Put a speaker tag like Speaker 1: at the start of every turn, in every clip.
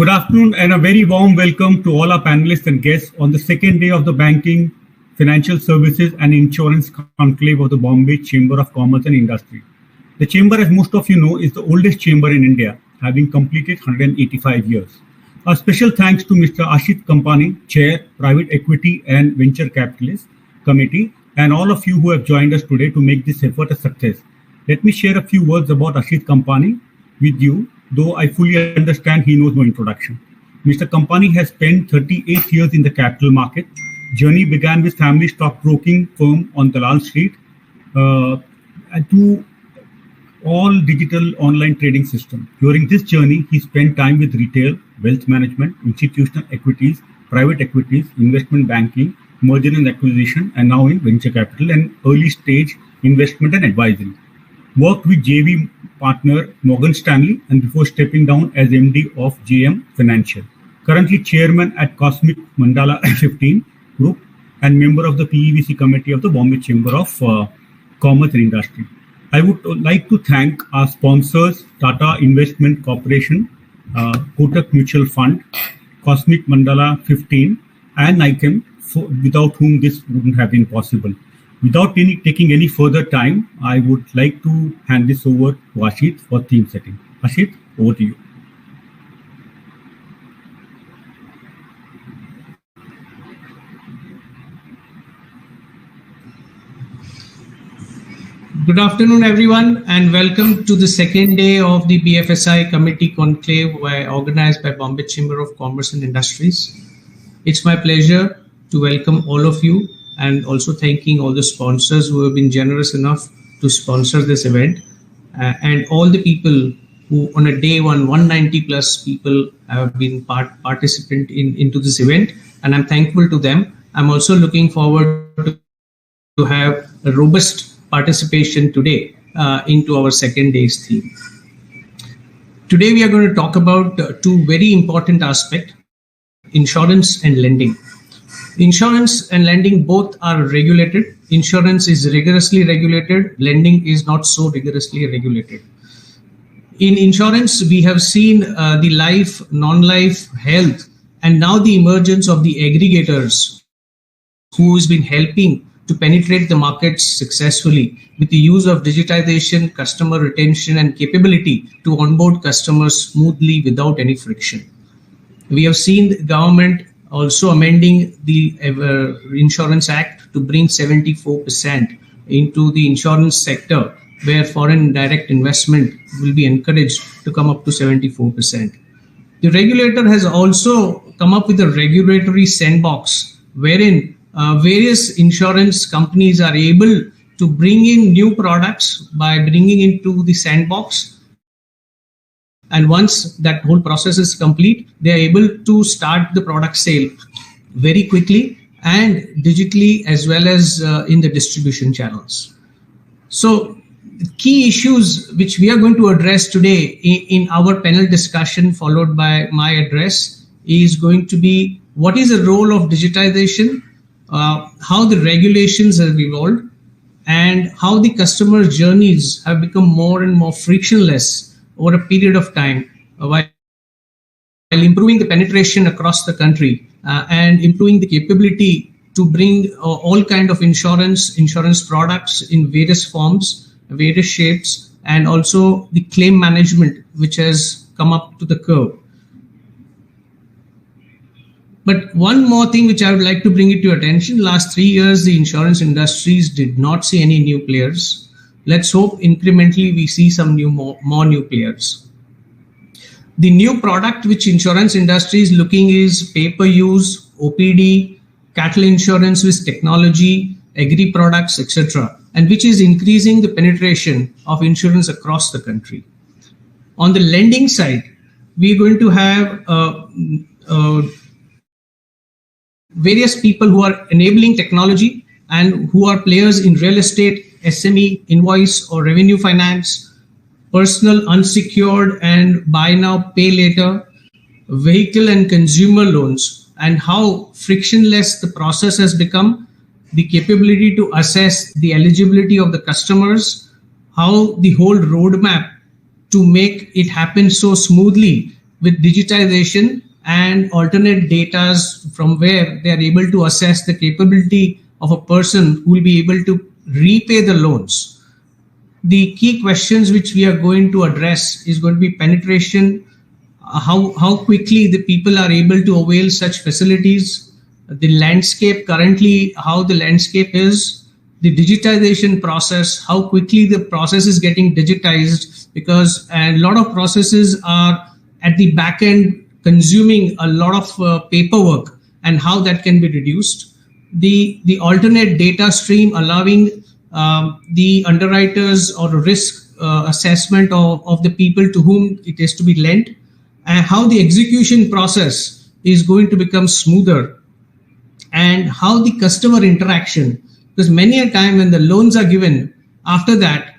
Speaker 1: Good afternoon and a very warm welcome to all our panelists and guests on the second day of the Banking, Financial Services and Insurance Conclave of the Bombay Chamber of Commerce and Industry. The chamber, as most of you know, is the oldest chamber in India, having completed 185 years. A special thanks to Mr. Ashit Kampani, Chair, Private Equity and Venture Capitalist Committee, and all of you who have joined us today to make this effort a success. Let me share a few words about Ashit Kampani with you, though I fully understand he knows no introduction. Mr. Kampani has spent 38 years in the capital market. Journey began with family stockbroking firm on Dalal Street to all digital online trading system. During this journey, he spent time with retail, wealth management, institutional equities, private equities, investment banking, merger and acquisition, and now in venture capital and early stage investment and advisory. Worked with JV partner Morgan Stanley and before stepping down as MD of JM Financial. Currently chairman at Cosmic Mandala 15 Group and member of the PEVC committee of the Bombay Chamber of Commerce and Industry. I would like to thank our sponsors, Tata Investment Corporation, Kotak Mutual Fund, Cosmic Mandala 15, and NICAM, without whom this wouldn't have been possible. Without taking any further time, I would like to hand this over to Ashit for theme setting. Ashit, over to you.
Speaker 2: Good afternoon, everyone, and welcome to the second day of the BFSI Committee Conclave organized by Bombay Chamber of Commerce and Industries. It's my pleasure to welcome all of you and also thanking all the sponsors who have been generous enough to sponsor this event and all the people who on a day 190 plus people have been participant into this event, and I'm thankful to them. I'm also looking forward to have a robust participation today into our second day's theme. Today we are going to talk about two very important aspects, insurance and lending. Insurance and lending both are regulated. Insurance is rigorously regulated. Lending is not so rigorously regulated. In insurance, we have seen the life, non-life, health, and now the emergence of the aggregators who has been helping to penetrate the markets successfully with the use of digitization, customer retention, and capability to onboard customers smoothly without any friction. We have seen the government also amending the Insurance Act to bring 74% into the insurance sector, where foreign direct investment will be encouraged to come up to 74%. The regulator has also come up with a regulatory sandbox wherein various insurance companies are able to bring in new products by bringing into the sandbox. And once that whole process is complete, they are able to start the product sale very quickly and digitally as well as in the distribution channels. So key issues which we are going to address today in our panel discussion followed by my address is going to be what is the role of digitization, how the regulations have evolved, and how the customer journeys have become more and more frictionless over a period of time while improving the penetration across the country and improving the capability to bring all kind of insurance products in various forms, various shapes, and also the claim management which has come up to the curve. But one more thing which I would like to bring it to your attention, last 3 years, the insurance industries did not see any new players. Let's hope incrementally we see some more new players. The new product which insurance industry is looking is pay-per-use, OPD, cattle insurance with technology, agri products, etc., and which is increasing the penetration of insurance across the country. On the lending side, we're going to have various people who are enabling technology and who are players in real estate, SME, invoice or revenue finance, personal unsecured and buy now, pay later, vehicle and consumer loans, and how frictionless the process has become, the capability to assess the eligibility of the customers, how the whole roadmap to make it happen so smoothly with digitization and alternate data from where they are able to assess the capability of a person who will be able to repay the loans. The key questions which we are going to address is going to be penetration, how quickly the people are able to avail such facilities, the landscape currently, how the landscape is, the digitization process, how quickly the process is getting digitized, because a lot of processes are at the back end consuming a lot of paperwork, and how that can be reduced. The alternate data stream allowing the underwriters or risk assessment of the people to whom it is to be lent, and how the execution process is going to become smoother, and how the customer interaction, because many a time when the loans are given, after that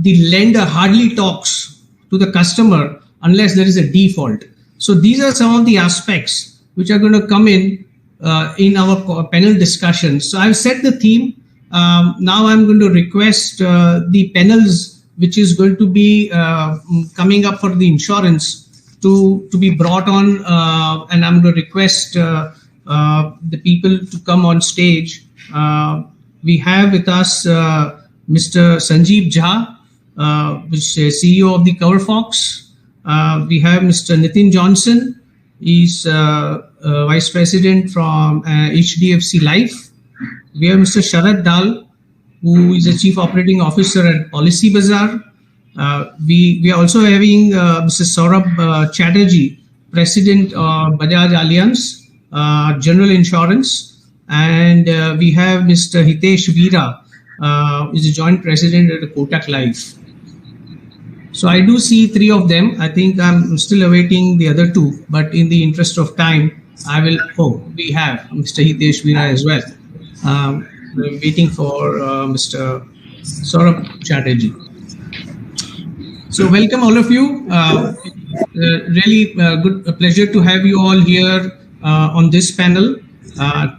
Speaker 2: the lender hardly talks to the customer unless there is a default. So these are some of the aspects which are going to come in our panel discussion. So I've set the theme. Now I'm going to request the panels which is going to be coming up for the insurance to be brought on, and I'm going to request the people to come on stage. We have with us Mr. Sanjeev Jha, which is CEO of the CoverFox. We have Mr. Nitin Johnson. He's Vice President from HDFC Life. We have Mr. Sharad Dal, who is the Chief Operating Officer at Policy Bazaar. We are also having Mr. Saurabh Chatterjee, President of Bajaj Allianz General Insurance. And we have Mr. Hitesh Veera, who is a Joint President at Kotak Life. So I do see three of them. I think I'm still awaiting the other two, but in the interest of time, I will. Oh, we have Mr. Hitesh Veera as well. We're waiting for Mr. Saurabh Chatterjee. So welcome all of you. Really a pleasure to have you all here on this panel.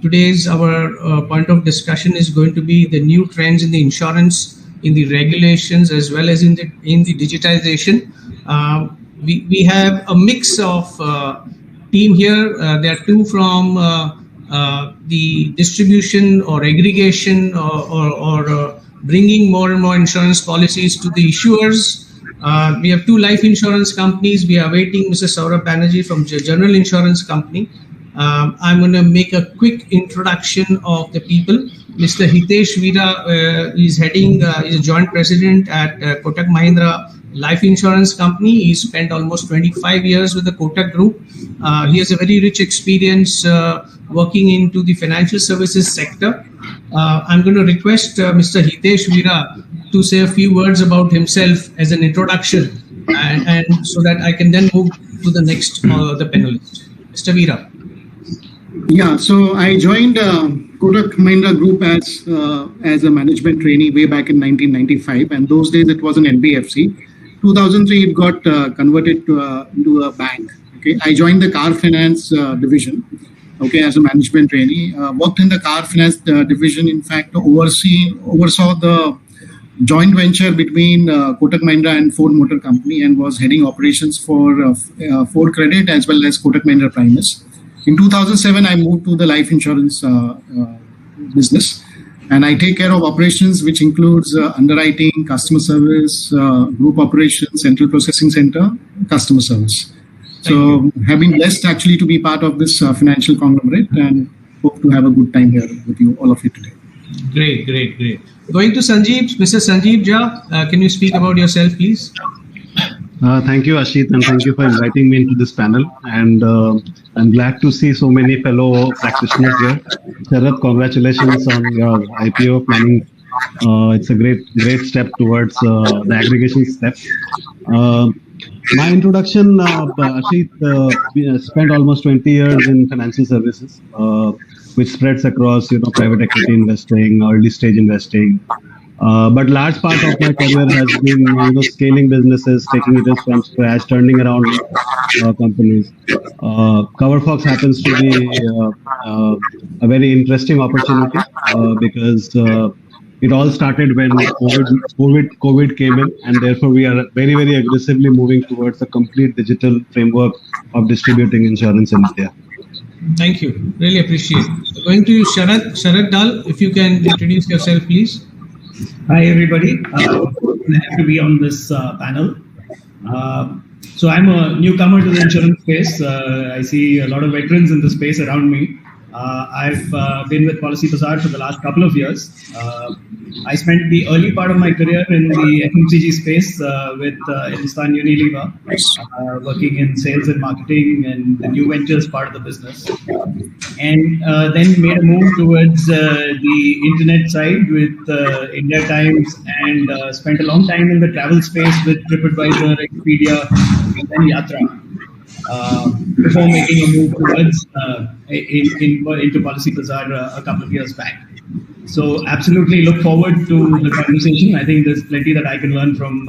Speaker 2: Today's our point of discussion is going to be the new trends in the insurance, in the regulations, as well as in the digitization. We have a mix of team here. There are two from the distribution or aggregation or bringing more and more insurance policies to the issuers. We have two life insurance companies. We are waiting Mr. Saurabh Banerjee from General Insurance Company. I'm going to make a quick introduction of the people. Mr. Hitesh Veera is heading, is a joint president at Kotak Mahindra Life Insurance Company. He spent almost 25 years with the Kotak Group. He has a very rich experience working into the financial services sector. I'm going to request Mr. Hitesh Veera to say a few words about himself as an introduction, and so that I can then move to the next the panelist. Mr. Veera.
Speaker 3: Yeah, so I joined Kotak Mahindra Group as a management trainee way back in 1995, and those days it was an NBFC. 2003 it got converted into a bank. Okay, I joined the car finance division. Okay, as a management trainee, worked in the car finance division. In fact, oversaw the joint venture between Kotak Mahindra and Ford Motor Company, and was heading operations for Ford Credit as well as Kotak Mahindra Primus. In 2007, I moved to the life insurance business, and I take care of operations, which includes underwriting, customer service, group operations, central processing center, customer service. So, have been blessed actually to be part of this financial conglomerate, and hope to have a good time here with you, all of you today.
Speaker 2: Great. Going to Sanjeev, Mr. Sanjeev Jha, can you speak about yourself, please?
Speaker 4: Thank you, Ashit, and thank you for inviting me into this panel. And I'm glad to see so many fellow practitioners here. Sharad, congratulations on your IPO planning. It's a great step towards the aggregation step. My introduction, Ashit, spent almost 20 years in financial services, which spreads across, private equity investing, early stage investing. But large part of my career has been, scaling businesses, taking it from scratch, turning around companies. CoverFox happens to be a very interesting opportunity because it all started when COVID came in, and therefore we are very, very aggressively moving towards a complete digital framework of distributing insurance in India.
Speaker 2: Thank you. Really appreciate it. Going to you, Sharad Dal, if you can introduce yourself, please.
Speaker 5: Hi, everybody. Glad to be on this panel. So I'm a newcomer to the insurance space. I see a lot of veterans in the space around me. I've been with Policybazaar for the last couple of years. I spent the early part of my career in the FMCG space with Hindustan Unilever, working in sales and marketing and the new ventures part of the business. And then made a move towards the internet side with India Times, and spent a long time in the travel space with TripAdvisor, Expedia, and then Yatra. Before making a move towards into Policybazaar a couple of years back. So absolutely look forward to the conversation. I think there's plenty that I can learn from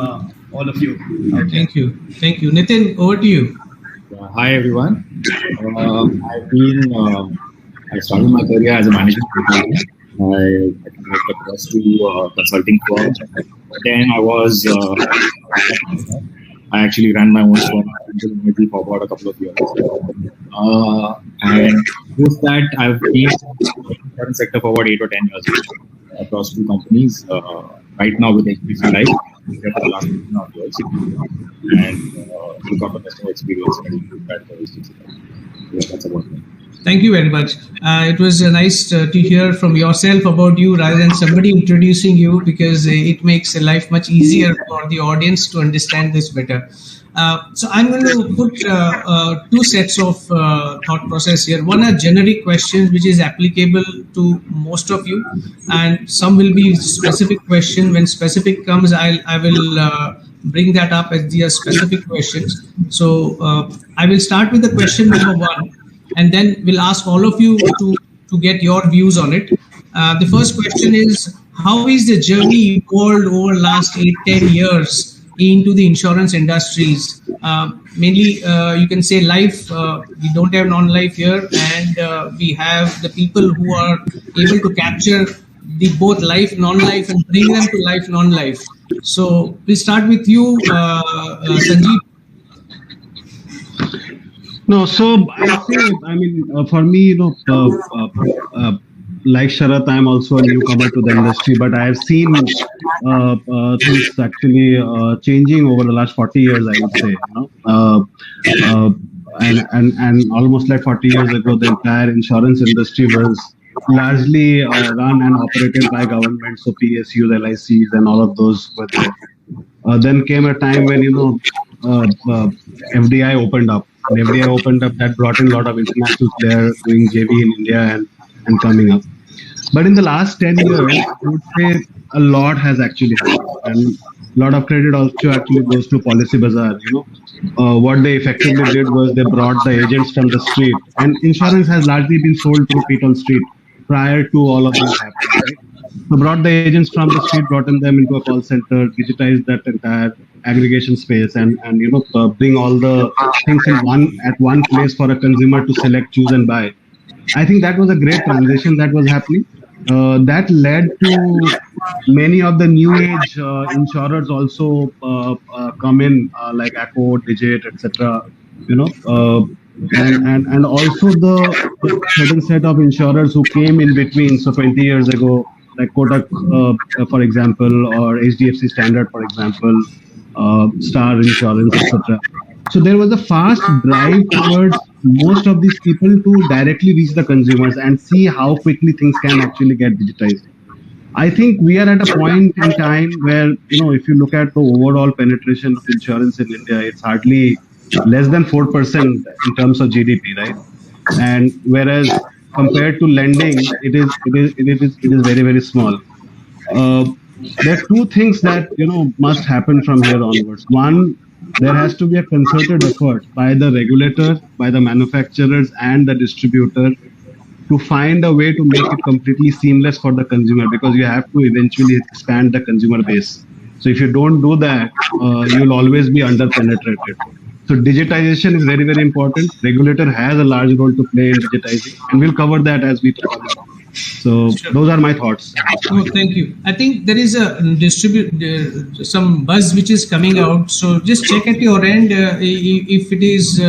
Speaker 5: all of you.
Speaker 2: Thank you. Thank you. Nitin, over to you.
Speaker 6: Hi, everyone. I started my career as a management consultant. I worked across two consulting firms. Then I actually ran my own firm for about a couple of years. And with that, I've been in the insurance sector for about 8 or 10 years across two companies. Right now with HDFC Life, for the last 2.5 years. And look after customer experience and improve that for HDFC Life. Yeah, that's about me.
Speaker 2: Thank you very much. It was nice to hear from yourself about you rather than somebody introducing you, because it makes life much easier for the audience to understand this better. So I'm going to put two sets of thought process here. One are generic questions, which is applicable to most of you, and some will be specific questions. When specific comes, I will bring that up as the specific questions. So I will start with the question number one, and then we'll ask all of you to get your views on it. The first question is, how is the journey evolved over last 8-10 years into the insurance industries? Mainly, you can say life. We don't have non-life here, and we have the people who are able to capture the both life, non-life, and bring them to life, non-life. So we'll start with you, Sanjeev.
Speaker 4: No, so I mean, for me, like Sharath, I'm also a newcomer to the industry, but I have seen things actually changing over the last 40 years, I would say. And almost like 40 years ago, the entire insurance industry was largely run and operated by government, so PSUs, LICs, and all of those were there. Then came a time when FDI opened up. When FDI opened up, that brought in a lot of international players doing JV in India and coming up. But in the last 10 years, I would say a lot has actually happened, and a lot of credit also actually goes to Policybazaar. What they effectively did was they brought the agents from the street, and insurance has largely been sold through feet on street prior to all of this happening. Right? So brought the agents from the street, brought them into a call center, digitized that entire aggregation space, and bring all the things at one place for a consumer to select, choose, and buy. I think that was a great transition that was happening. That led to many of the new age insurers also come in, like Acko, Digit, etc. And also the certain set of insurers who came in between. So 20 years ago, like Kotak, for example, or HDFC Standard, for example, Star Insurance, etc. So there was a fast drive towards most of these people to directly reach the consumers and see how quickly things can actually get digitized. I think we are at a point in time where, if you look at the overall penetration of insurance in India, it's hardly less than 4% in terms of GDP, right? And whereas compared to lending, it is very, very small. There are two things that must happen from here onwards. One, there has to be a concerted effort by the regulator, by the manufacturers, and the distributor to find a way to make it completely seamless for the consumer, because you have to eventually expand the consumer base. So if you don't do that, you'll always be under-penetrated. So digitization is very, very important. Regulator has a large role to play in digitizing, and we'll cover that as we talk about. So those are my thoughts.
Speaker 2: Oh, thank you. I think there is a some buzz which is coming out. So just check at your end if it is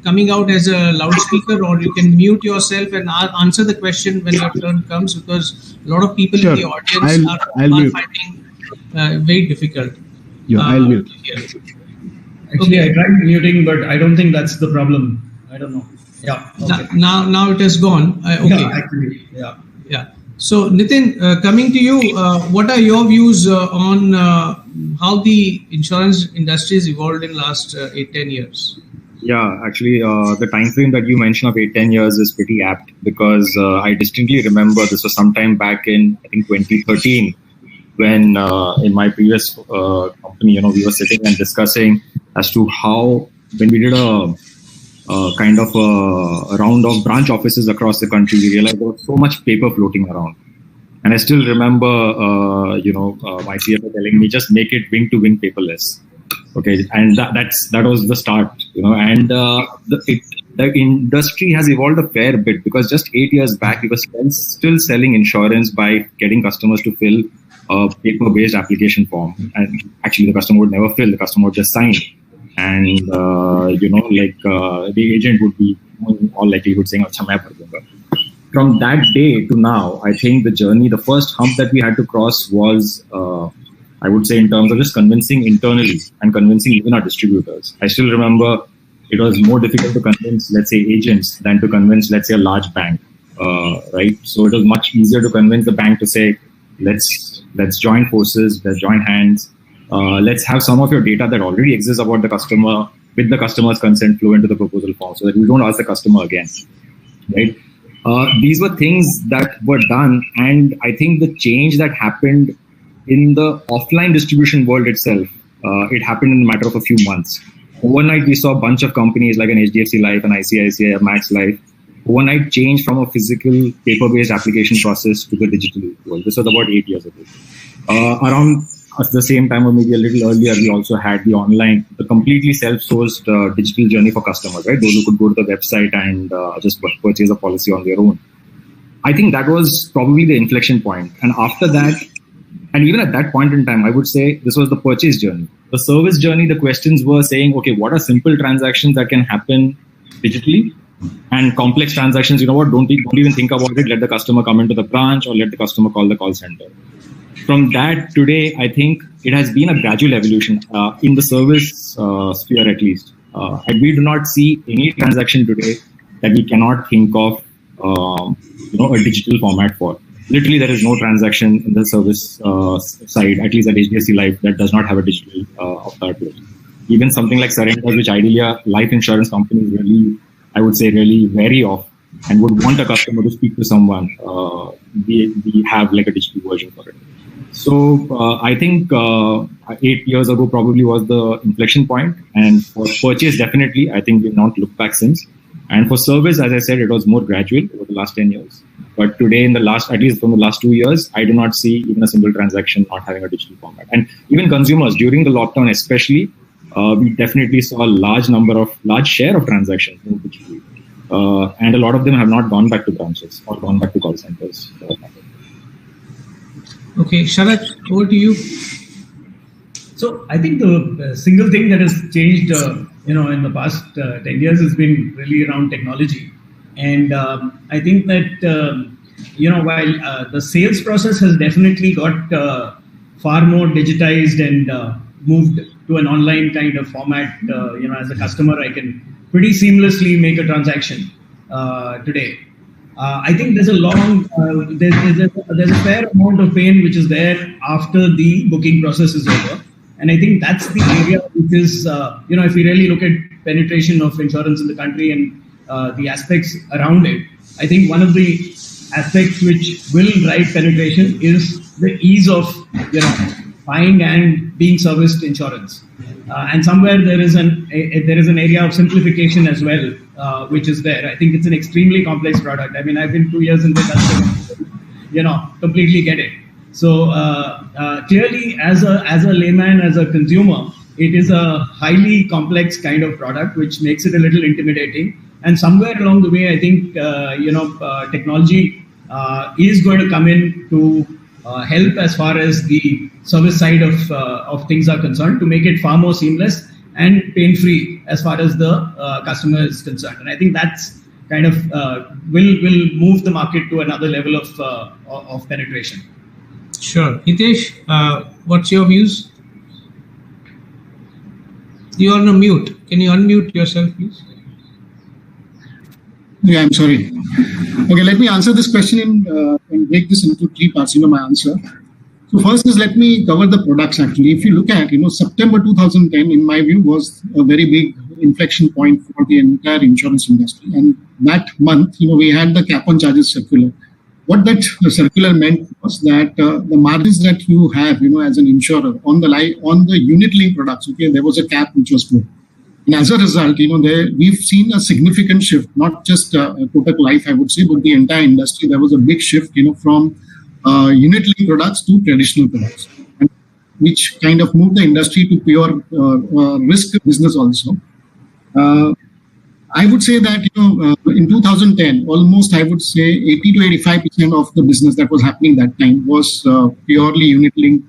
Speaker 2: coming out as a loudspeaker, or you can mute yourself and answer the question when your turn comes, because a lot of people in the audience are finding very difficult.
Speaker 4: Yeah, I'll mute.
Speaker 5: Actually, I tried muting, but I don't think that's the problem. I don't know. Yeah. Okay.
Speaker 2: Now it has gone. Okay.
Speaker 5: Yeah, actually, yeah.
Speaker 2: Yeah. So Nitin, coming to you, what are your views on how the insurance industry has evolved in the last 8-10 years?
Speaker 6: Yeah, actually, the time frame that you mentioned of 8-10 years is pretty apt, because I distinctly remember this was sometime back in, I think, 2013, when in my previous company, we were sitting and discussing as to how, when we did a kind of a round of branch offices across the country, we realized there was so much paper floating around. And I still remember, my CFO telling me, just make it wing-to-wing paperless. Okay, and that was the start, and the industry has evolved a fair bit, because just 8 years back, we were still selling insurance by getting customers to fill a paper-based application form. And actually, the customer would never fill, the customer would just sign. And, the agent would be all likelihood saying, "Achha, main bhar dunga." From that day to now, I think the journey, the first hump that we had to cross was, I would say, in terms of just convincing internally and convincing even our distributors. I still remember it was more difficult to convince, let's say, agents than to convince, let's say, a large bank, right? So it was much easier to convince the bank to say, let's join forces, let's join hands. Let's have some of your data that already exists about the customer with the customer's consent flow into the proposal form, so that we don't ask the customer again, right? These were things that were done, and I think the change that happened in the offline distribution world itself, it happened in a matter of a few months. Overnight, we saw a bunch of companies like an HDFC Life, an ICICI, a Max Life, overnight change from a physical paper-based application process to the digital world. This was about 8 years ago. Around at the same time, or maybe a little earlier, we also had the completely self-sourced digital journey for customers, right? Those who could go to the website and just purchase a policy on their own. I think that was probably the inflection point. And after that, and even at that point in time, I would say this was the purchase journey. The service journey, the questions were saying, okay, what are simple transactions that can happen digitally? And complex transactions, don't even think about it. Let the customer come into the branch, or let the customer call the call center. From that, today, I think it has been a gradual evolution in the service sphere, at least. And we do not see any transaction today that we cannot think of, a digital format for. Literally, there is no transaction in the service side, at least at HDFC Life, that does not have a digital avatar to it. Even something like surrenders, which ideally a life insurance company really, I would say, really wary of, and would want a customer to speak to someone, we have like a digital version for it. So I think 8 years ago probably was the inflection point, and for purchase, definitely, I think we've not looked back since. And for service, as I said, it was more gradual over the last 10 years. But today, at least from the last 2 years, I do not see even a single transaction not having a digital format. And even consumers, during the lockdown especially, we definitely saw a large share of transactions in digitally. And a lot of them have not gone back to branches or gone back to call centers.
Speaker 2: Okay, Sharat, over to you.
Speaker 5: So I think the single thing that has changed, in the past 10 years has been really around technology. And I think that, while the sales process has definitely got far more digitized and moved to an online kind of format, as a customer, I can pretty seamlessly make a transaction today. I think there's there's a fair amount of pain which is there after the booking process is over. And I think that's the area which is, if we really look at penetration of insurance in the country and the aspects around it, I think one of the aspects which will drive penetration is the ease of, buying and being serviced insurance. And somewhere there is an area of simplification as well, which is there. I think it's an extremely complex product. I mean, I've been 2 years in the industry, completely get it. So clearly, as a layman, as a consumer, it is a highly complex kind of product, which makes it a little intimidating. And somewhere along the way, I think technology is going to come in to help as far as the service side of things are concerned, to make it far more seamless and pain-free as far as the customer is concerned. And I think that's kind of will move the market to another level of penetration.
Speaker 2: Sure. Hitesh, what's your views? You're on a mute. Can you unmute yourself, please?
Speaker 3: Yeah, I'm sorry. Okay, let me answer this question and break this into three parts, my answer. So first is, let me cover the products actually. If you look at, September 2010, in my view, was a very big inflection point for the entire insurance industry. And that month, we had the cap on charges circular. What that circular meant was that the margins that you have, as an insurer on the unit-linked products, okay, there was a cap which was put. And as a result, we've seen a significant shift, not just Kotak Life, I would say, but the entire industry. There was a big shift, from unit-linked products to traditional products, which kind of moved the industry to pure risk business also. I would say that, in 2010, almost I would say 80 to 85% of the business that was happening that time was purely unit-linked,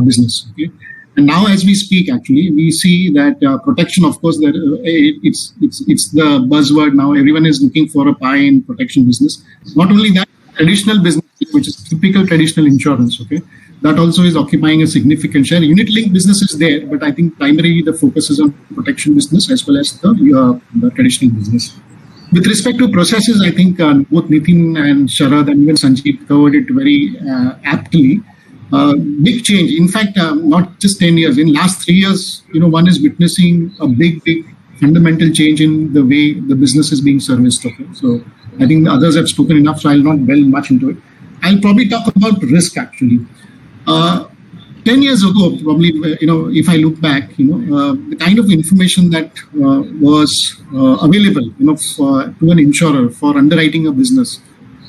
Speaker 3: business. Okay? And now, as we speak, actually, we see that protection, of course, it's the buzzword now. Everyone is looking for a pie in protection business. Not only that, traditional business, which is typical traditional insurance, okay, that also is occupying a significant share. Unit-linked business is there, but I think primarily the focus is on protection business as well as the traditional business. With respect to processes, I think both Nitin and Sharad and even Sanjeev covered it very aptly. Big change. In fact, not just 10 years. In last 3 years, one is witnessing a big fundamental change in the way the business is being serviced. Okay? So I think the others have spoken enough, so I'll not delve much into it. I'll probably talk about risk actually. 10 years ago, probably, if I look back, the kind of information that was available, to an insurer for underwriting a business,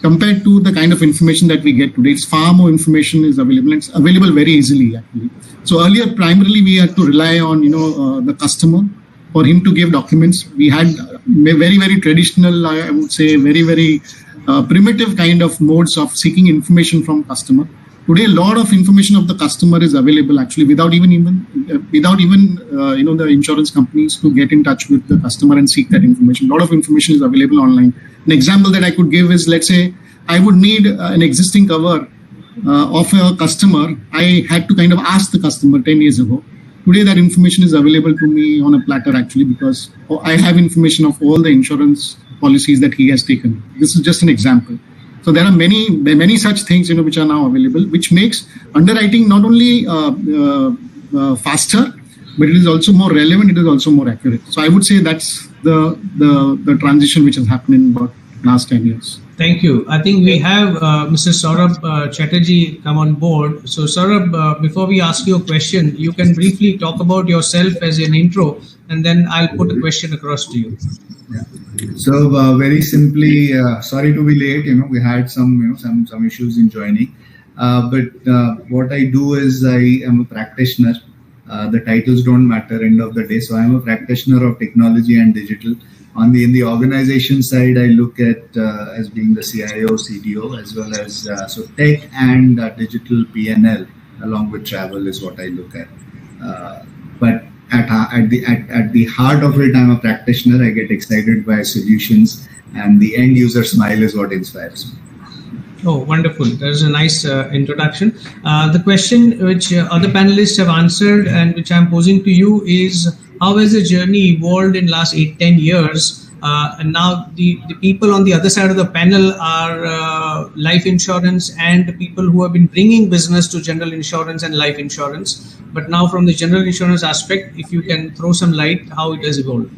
Speaker 3: compared to the kind of information that we get today, it's far more information is available. It's available very easily, actually. So earlier, primarily, we had to rely on, the customer for him to give documents. We had very, very traditional, I would say, very, very primitive kind of modes of seeking information from customer. Today, a lot of information of the customer is available actually without even the insurance companies to get in touch with the customer and seek that information. A lot of information is available online. An example that I could give is, let's say I would need an existing cover of a customer. I had to kind of ask the customer 10 years ago. Today, that information is available to me on a platter actually, because I have information of all the insurance policies that he has taken. This is just an example. So there are many such things, which are now available, which makes underwriting not only faster, but it is also more relevant. It is also more accurate. So I would say that's the transition which has happened in about last 10 years.
Speaker 2: Thank you. I think we have Mr. Saurabh Chatterjee come on board. So Saurabh, before we ask you a question, you can briefly talk about yourself as an intro, and then I'll put a question across to you.
Speaker 7: Yeah. So very simply, sorry to be late. We had some issues in joining. But what I do is I am a practitioner. The titles don't matter end of the day. So I'm a practitioner of technology and digital. In the organization side, I look at as being the CIO, CDO, as well as so tech and digital P&L along with travel is what I look at. But at the heart of it, I'm a practitioner. I get excited by solutions, and the end user smile is what inspires me.
Speaker 2: Oh, wonderful. That's a nice introduction. The question which other panelists have answered and which I'm posing to you is, how has the journey evolved in last 8-10 years? And now the people on the other side of the panel are life insurance and the people who have been bringing business to general insurance and life insurance. But now from the general insurance aspect, if you can throw some light, how it has evolved.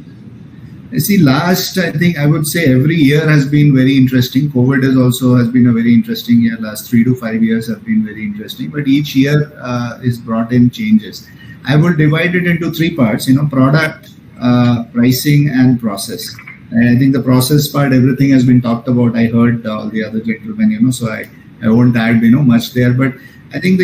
Speaker 7: I see, I think I would say every year has been very interesting. COVID has been a very interesting year. Last 3 to 5 years have been very interesting, but each year is brought in changes. I will divide it into 3 parts, product, pricing and process. And I think the process part, everything has been talked about. I heard all the other gentlemen, so I won't add, much there, but I think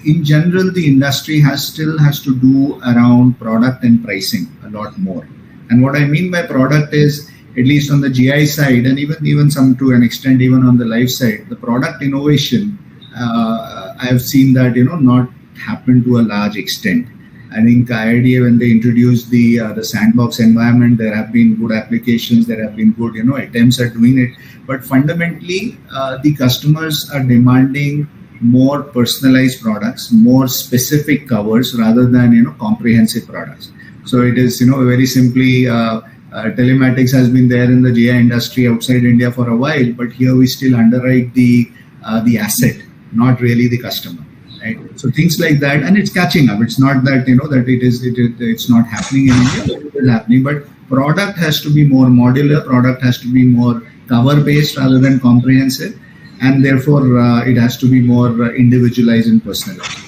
Speaker 7: in general, the industry still has to do around product and pricing a lot more. And what I mean by product is at least on the GI side, and even some to an extent even on the life side, the product innovation, I have seen that not happen to a large extent. I think IRDA, when they introduced the sandbox environment, there have been good applications, there have been good attempts at doing it, but fundamentally the customers are demanding more personalized products, more specific covers rather than comprehensive products. So it is very simply telematics has been there in the GI industry outside India for a while, but here we still underwrite the asset, not really the customer. Right? So things like that, and it's catching up. It's not that that it's not happening in India, but it is happening. But product has to be more modular. Product has to be more cover based rather than comprehensive, and therefore it has to be more individualized and personalized.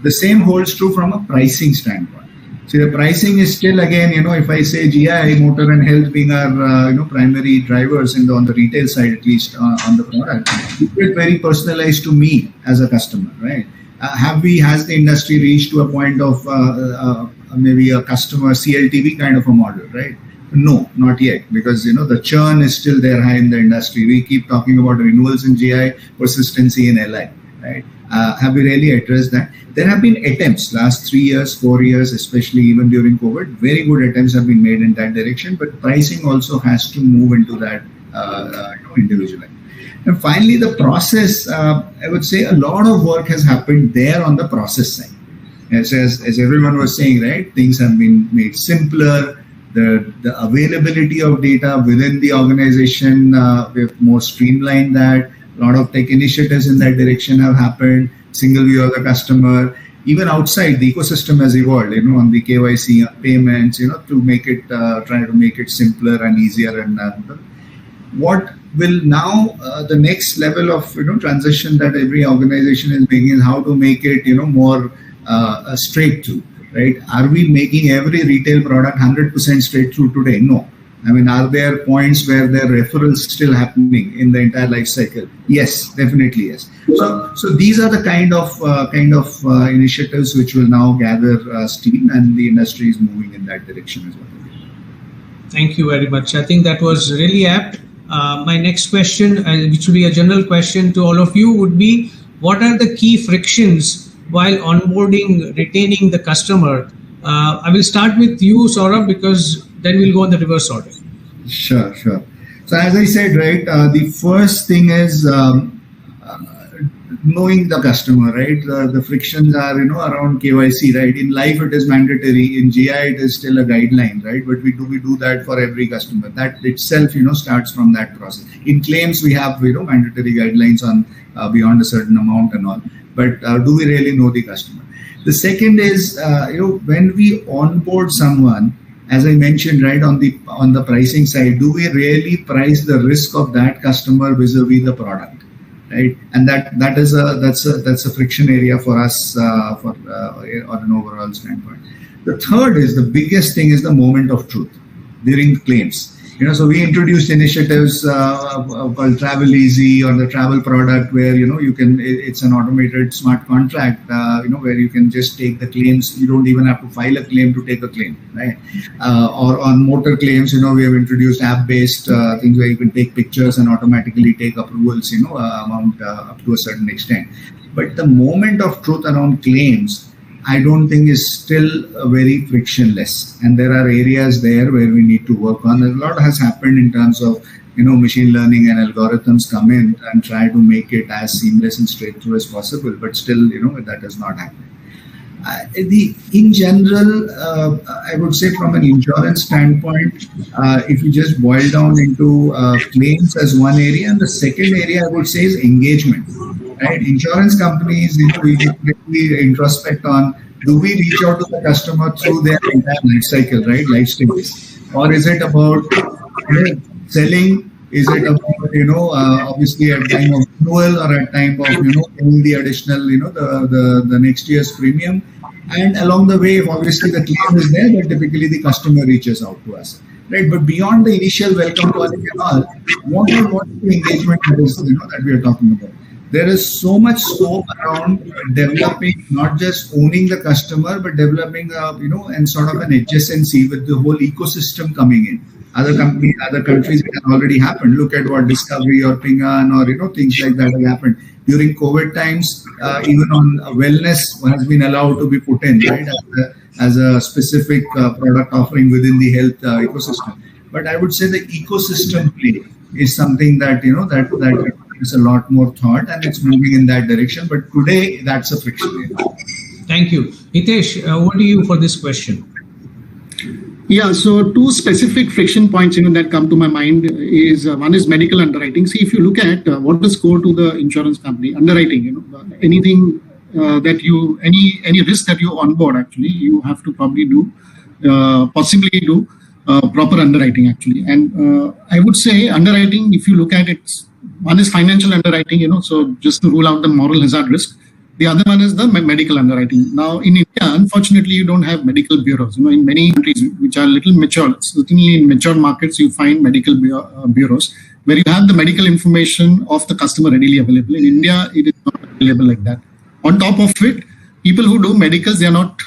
Speaker 7: The same holds true from a pricing standpoint. See, the pricing is still, again, if I say GI, motor and health being our primary drivers on the retail side, at least on the product, it's very personalized to me as a customer, right? Has the industry reached to a point of maybe a customer CLTV kind of a model, right? No, not yet, because the churn is still there high in the industry. We keep talking about renewals in GI, persistency in LI, right? Have we really addressed that? There have been attempts last 3 years, 4 years, especially even during COVID. Very good attempts have been made in that direction, but pricing also has to move into that individually. And finally, the process, I would say a lot of work has happened there on the process side. As everyone was saying, right, things have been made simpler. The availability of data within the organization, we've more streamlined that. A lot of tech initiatives in that direction have happened. Single view of the customer. Even outside, the ecosystem has evolved, on the KYC payments, to make it, try to make it simpler and easier. And what will now, the next level of, transition that every organization is making is how to make it, more straight through, right? Are we making every retail product 100% straight through today? No. I mean, are there points where there are referrals still happening in the entire life cycle? Yes, definitely yes. So these are the kind of initiatives which will now gather steam, and the industry is moving in that direction as well.
Speaker 2: Thank you very much. I think that was really apt. My next question, which will be a general question to all of you, would be: what are the key frictions while onboarding, retaining the customer? I will start with you, Saurabh, because then we'll go in the reverse order.
Speaker 7: Sure. So as I said, right, the first thing is knowing the customer, right? The frictions are, around KYC, right? In life, it is mandatory. In GI, it is still a guideline, right? But we do that for every customer. That itself, starts from that process. In claims, we have, mandatory guidelines on beyond a certain amount and all. But do we really know the customer? The second is, when we onboard someone, as I mentioned, right, on the pricing side, do we really price the risk of that customer vis-a-vis the product, right? And that's a friction area for us on an overall standpoint. The third is, the biggest thing is the moment of truth during claims. So we introduced initiatives called Travel Easy, or the travel product, where it's an automated smart contract, where you can just take the claims. You don't even have to file a claim to take a claim, right? Or on motor claims, we have introduced app-based things where you can take pictures and automatically take approvals, amount up to a certain extent. But the moment of truth around claims, I don't think is still very frictionless, and there are areas there where we need to work on. A lot has happened in terms of machine learning and algorithms come in and try to make it as seamless and straight through as possible, but still that has not happened. In general, I would say from an insurance standpoint, if you just boil down into claims as one area, and the second area I would say is engagement. Right? Insurance companies, we introspect on, do we reach out to the customer through their entire life cycle, right? Life stages, or is it about selling? Is it about obviously at time of renewal, or at time of paying the additional the next year's premium? And along the way, if obviously the claim is there, then typically the customer reaches out to us, right? But beyond the initial welcome calling and all, what is the engagement that we are talking about? There is so much scope around developing, not just owning the customer, but developing, and sort of an adjacency with the whole ecosystem coming in. other companies, other countries, it has already happened. Look at what Discovery or Ping An or things like that have happened during COVID times. Even on wellness has been allowed to be put in, right, as a specific product offering within the health ecosystem. But I would say the ecosystem play is something that that is a lot more thought, and it's moving in that direction. But today, that's a friction.
Speaker 2: Thank you, Hitesh. Over to you for this question.
Speaker 3: Yeah, so two specific friction points that come to my mind is one is medical underwriting. See, if you look at what is core to the insurance company underwriting, anything that you any risk that you onboard, actually you have to probably possibly do proper underwriting actually. And I would say underwriting, if you look at it, one is financial underwriting, so just to rule out the moral hazard risk. The other one is the medical underwriting. Now, in India, unfortunately, you don't have medical bureaus. In many countries which are a little mature, certainly in mature markets, you find medical bureaus where you have the medical information of the customer readily available. In India, it is not available like that. On top of it, people who do medicals, they are not,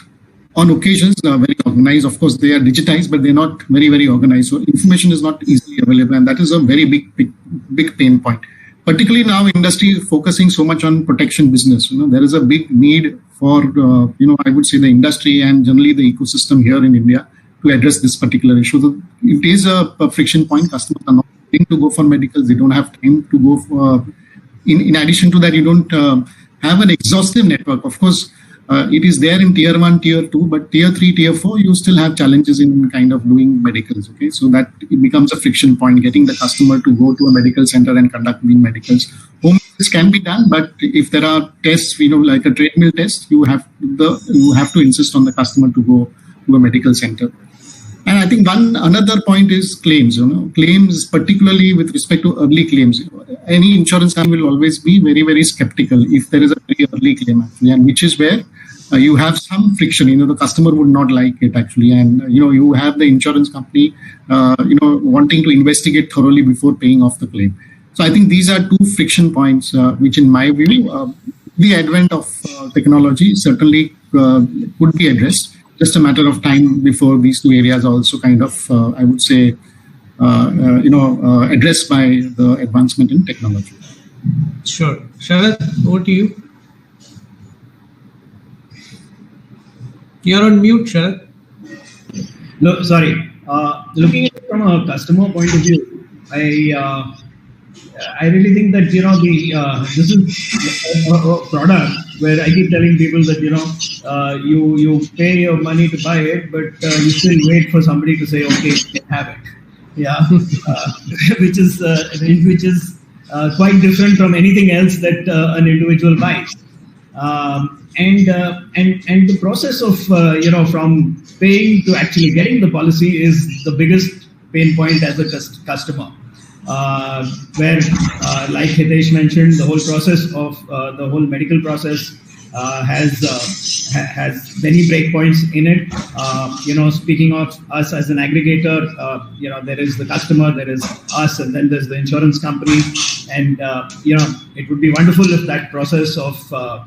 Speaker 3: on occasions, very organized. Of course, they are digitized, but they're not very, very organized. So information is not easily available, and that is a very big pain point. Particularly now, industry is focusing so much on protection business. There is a big need for, I would say the industry and generally the ecosystem here in India to address this particular issue. So it is a friction point. Customers are not willing to go for medicals. They don't have time to go for. In addition to that, you don't have an exhaustive network. Of course, it is there in tier 1, tier 2, but tier 3, tier 4, you still have challenges in kind of doing medicals. Okay, so that it becomes a friction point, getting the customer to go to a medical center and conduct the medicals. Home visits can be done, but if there are tests, like a treadmill test, you have to insist on the customer to go to a medical center. And I think another point is claims. Claims, particularly with respect to early claims. Any insurance company will always be very, very skeptical if there is a very early claim actually, and which is where you have some friction. The customer would not like it actually, and you have the insurance company, wanting to investigate thoroughly before paying off the claim. So I think these are two friction points, which, in my view, the advent of technology certainly could be addressed. Just a matter of time before these two areas are also kind of, I would say, addressed by the advancement in technology.
Speaker 2: Sure. Sharad, over to you. You're on mute, Sharad.
Speaker 5: No, sorry. Looking at it from a customer point of view, I really think that this is a product where I keep telling people that you pay your money to buy it, but you still wait for somebody to say, okay, you can have it. Yeah, which is quite different from anything else that an individual buys. And the process of from paying to actually getting the policy is the biggest pain point as a customer. Where, like Hitesh mentioned, the whole process of the whole medical process has many breakpoints in it. Speaking of us as an aggregator, there is the customer, there is us, and then there's the insurance company. And it would be wonderful if that process of the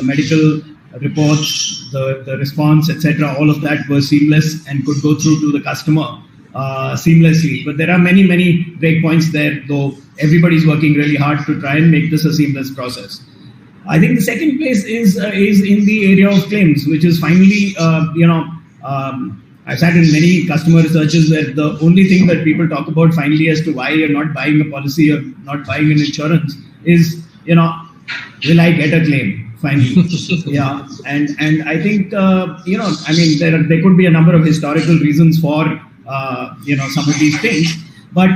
Speaker 5: medical reports, the response, etc., all of that was seamless and could go through to the customer seamlessly. But there are many breakpoints there, though everybody's working really hard to try and make this a seamless process. I think the second place is in the area of claims, which is finally, I've sat in many customer researches where the only thing that people talk about finally as to why you're not buying a policy or not buying an insurance is, will I get a claim? Finally, yeah, and I think there could be a number of historical reasons for some of these things, but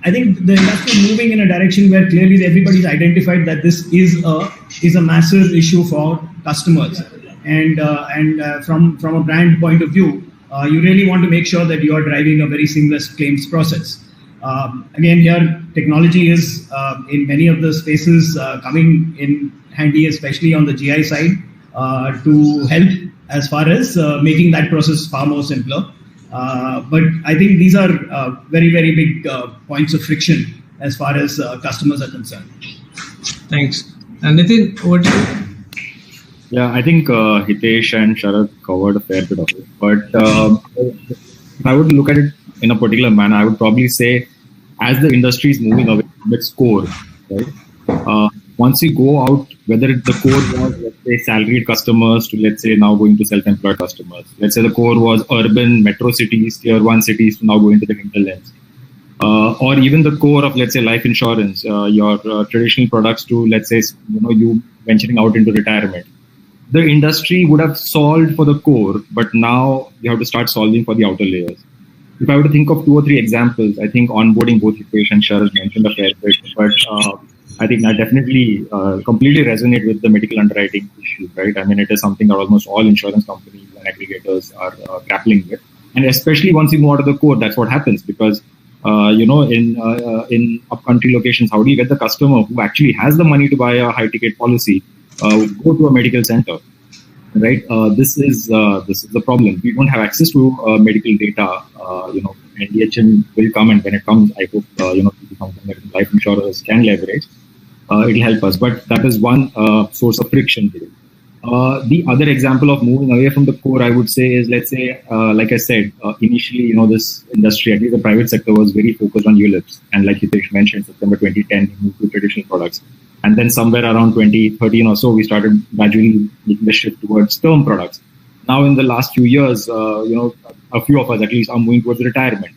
Speaker 5: I think the industry is moving in a direction where clearly everybody's identified that this is a massive issue for customers, and from a brand point of view, you really want to make sure that you are driving a very seamless claims process. Again, here technology is in many of the spaces coming in handy, especially on the GI side, to help as far as making that process far more simpler. But I think these are very big points of friction as far as customers are concerned.
Speaker 2: Thanks. And Nitin, over to you.
Speaker 6: Yeah, I think Hitesh and Sharad covered a fair bit of it. But if I would look at it in a particular manner, I would probably say, as the industry is moving away from its core, right? Once we go out, whether the core was, let's say, salaried customers to, let's say, now going to self-employed customers. Let's say the core was urban metro cities, tier 1 cities to now going to the hinterlands. Or even the core of, let's say, life insurance, your traditional products to, let's say, you venturing out into retirement. The industry would have solved for the core, but now you have to start solving for the outer layers. If I were to think of 2 or 3 examples, I think onboarding, both Hitesh and Sharad mentioned a fair bit, but I think I definitely completely resonate with the medical underwriting issue, right? I mean, it is something that almost all insurance companies and aggregators are grappling with. And especially once you move out of the core, that's what happens because, in upcountry locations, how do you get the customer who actually has the money to buy a high ticket policy, go to a medical center, right? This is the problem. We don't have access to medical data, NDHM will come, and when it comes, I hope, something that life insurers can leverage. It'll help us, but that is one source of friction today. The other example of moving away from the core, I would say, is, let's say, like I said, initially, this industry, at least the private sector, was very focused on ULIPs. And like Hitesh mentioned, September 2010, we moved to traditional products. And then somewhere around 2013 or so, we started gradually making the shift towards term products. Now, in the last few years, a few of us at least are moving towards retirement.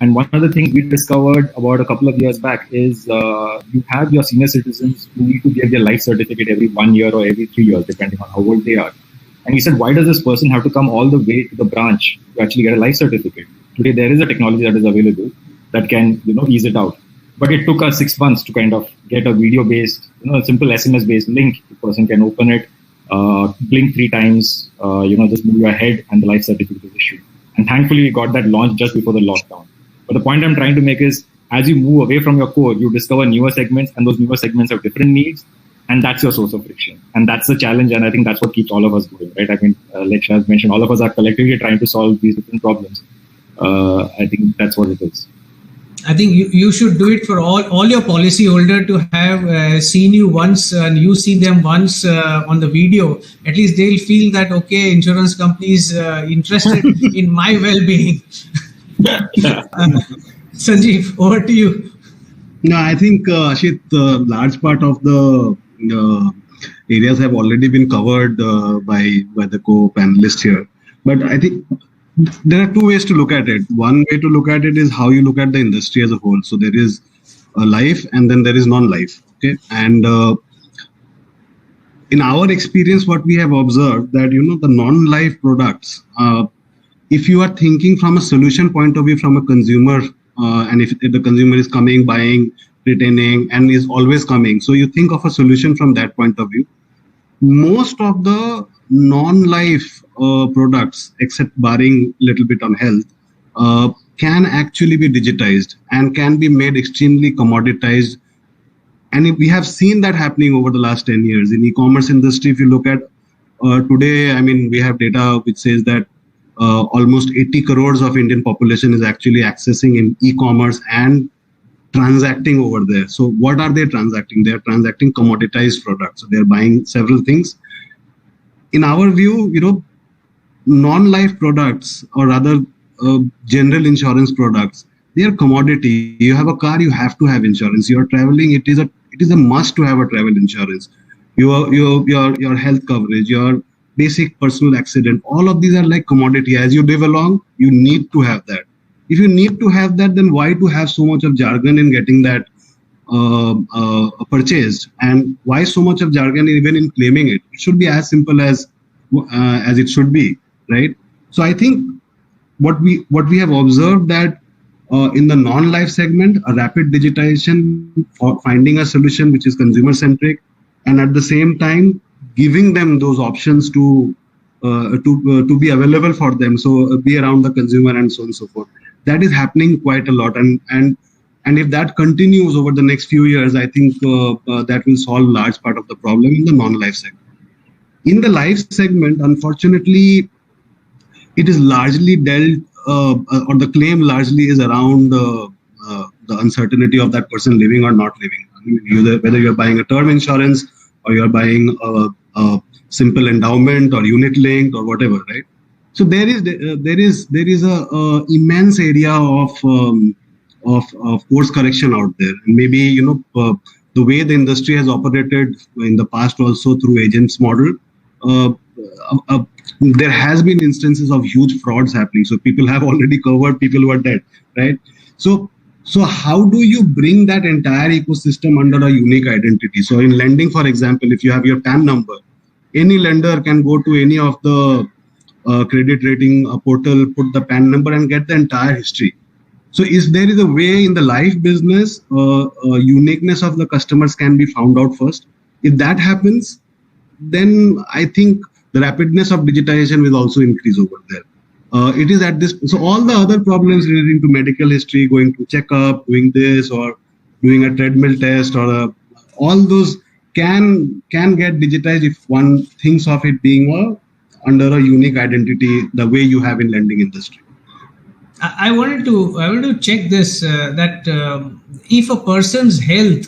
Speaker 6: And one of the things we discovered about a couple of years back is you have your senior citizens who need to get their life certificate every 1 year or every 3 years, depending on how old they are. And we said, why does this person have to come all the way to the branch to actually get a life certificate? Today, there is a technology that is available that can, ease it out. But it took us 6 months to kind of get a video-based, a simple SMS-based link. The person can open it, blink 3 times, just move your head, and the life certificate is issued. And thankfully, we got that launched just before the lockdown. But the point I'm trying to make is, as you move away from your core, you discover newer segments, and those newer segments have different needs, and that's your source of friction. And that's the challenge, and I think that's what keeps all of us going, right? I mean, like Shaz mentioned, all of us are collectively trying to solve these different problems. I think that's what it is.
Speaker 2: I think you should do it for all your policy holder to have seen you once and you see them once on the video. At least they'll feel that, okay, insurance company is interested in my well-being. Sanjeev, over to you.
Speaker 4: No, I think, Ashit, large part of the areas have already been covered by the co-panelists here. But I think there are 2 ways to look at it. One way to look at it is how you look at the industry as a whole. So there is a life and then there is non-life. Okay, and in our experience, what we have observed that the non-life products, if you are thinking from a solution point of view from a consumer, and if the consumer is coming, buying, retaining, and is always coming, so you think of a solution from that point of view. Most of the non-life products, except barring little bit on health, can actually be digitized and can be made extremely commoditized. And we have seen that happening over the last 10 years. In e-commerce industry, if you look at today, I mean, we have data which says that almost 80 crores of Indian population is actually accessing in e-commerce and transacting over there. So what are they transacting? They are transacting commoditized products. So they are buying several things. In our view, non-life products, or rather general insurance products, they are commodity. You have a car, you have to have insurance. You are traveling, it is a must to have a travel insurance. Your health coverage, your basic personal accident, all of these are like commodity. As you live along, you need to have that. If you need to have that, then why to have so much of jargon in getting that purchased? And why so much of jargon even in claiming it? It should be as simple as it should be, right? So I think what we have observed that in the non-life segment, a rapid digitization for finding a solution which is consumer centric, and at the same time giving them those options to be available for them, so be around the consumer and so on and so forth. That is happening quite a lot, and if that continues over the next few years, I think that will solve large part of the problem in the non-life segment. In the life segment, unfortunately, it is largely dealt, or the claim largely is around the uncertainty of that person living or not living. I mean, whether you're buying a term insurance or you're buying a simple endowment or unit linked or whatever, right? So there is a immense area of course correction out there, and maybe the way the industry has operated in the past also through agents model, there has been instances of huge frauds happening. So people have already covered people who are dead, right? So how do you bring that entire ecosystem under a unique identity? So in lending, for example, if you have your PAN number, any lender can go to any of the credit rating portal, put the PAN number and get the entire history. So there is a way in the life business, uniqueness of the customers can be found out first. If that happens, then I think the rapidness of digitization will also increase over there. It is at this, so all the other problems relating to medical history, going to checkup, doing this or doing a treadmill test, or all those can get digitized if one thinks of it being under a unique identity, the way you have in lending industry.
Speaker 2: I wanted to check this, that if a person's health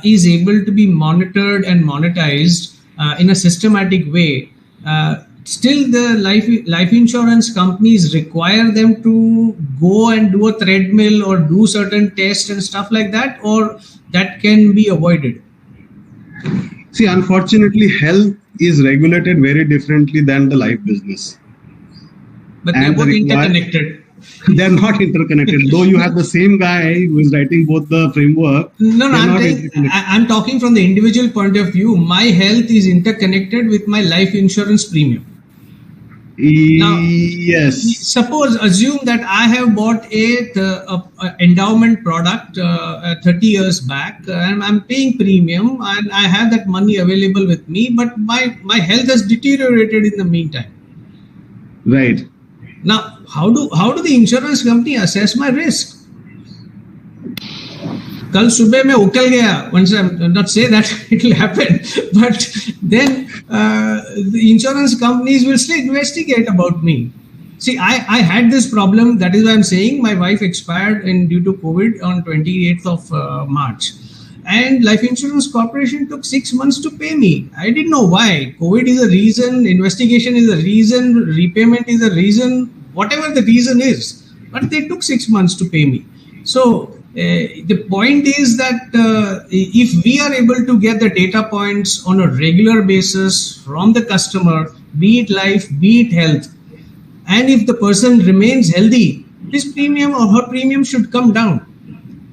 Speaker 2: is able to be monitored and monetized in a systematic way, still the life insurance companies require them to go and do a treadmill or do certain tests and stuff like that, or that can be avoided?
Speaker 4: See, unfortunately, health is regulated very differently than the life business.
Speaker 2: But they're both interconnected.
Speaker 4: They're not interconnected. Though you have the same guy who is writing both the framework.
Speaker 2: No, I'm talking from the individual point of view. My health is interconnected with my life insurance premium. Now,
Speaker 4: yes.
Speaker 2: Assume that I have bought a endowment product 30 years back, and I'm paying premium, and I have that money available with me, but my health has deteriorated in the meantime.
Speaker 4: Right.
Speaker 2: Now, how do the insurance company assess my risk? Kal subah mein ukal gaya. Once I'm not say that it will happen, but then the insurance companies will still investigate about me. See, I had this problem. That is why I'm saying my wife expired due to COVID on 28th of March. And Life Insurance Corporation took 6 months to pay me. I didn't know why. COVID is a reason, investigation is a reason, repayment is a reason, whatever the reason is. But they took 6 months to pay me. So the point is that if we are able to get the data points on a regular basis from the customer, be it life, be it health, and if the person remains healthy, his premium or her premium should come down.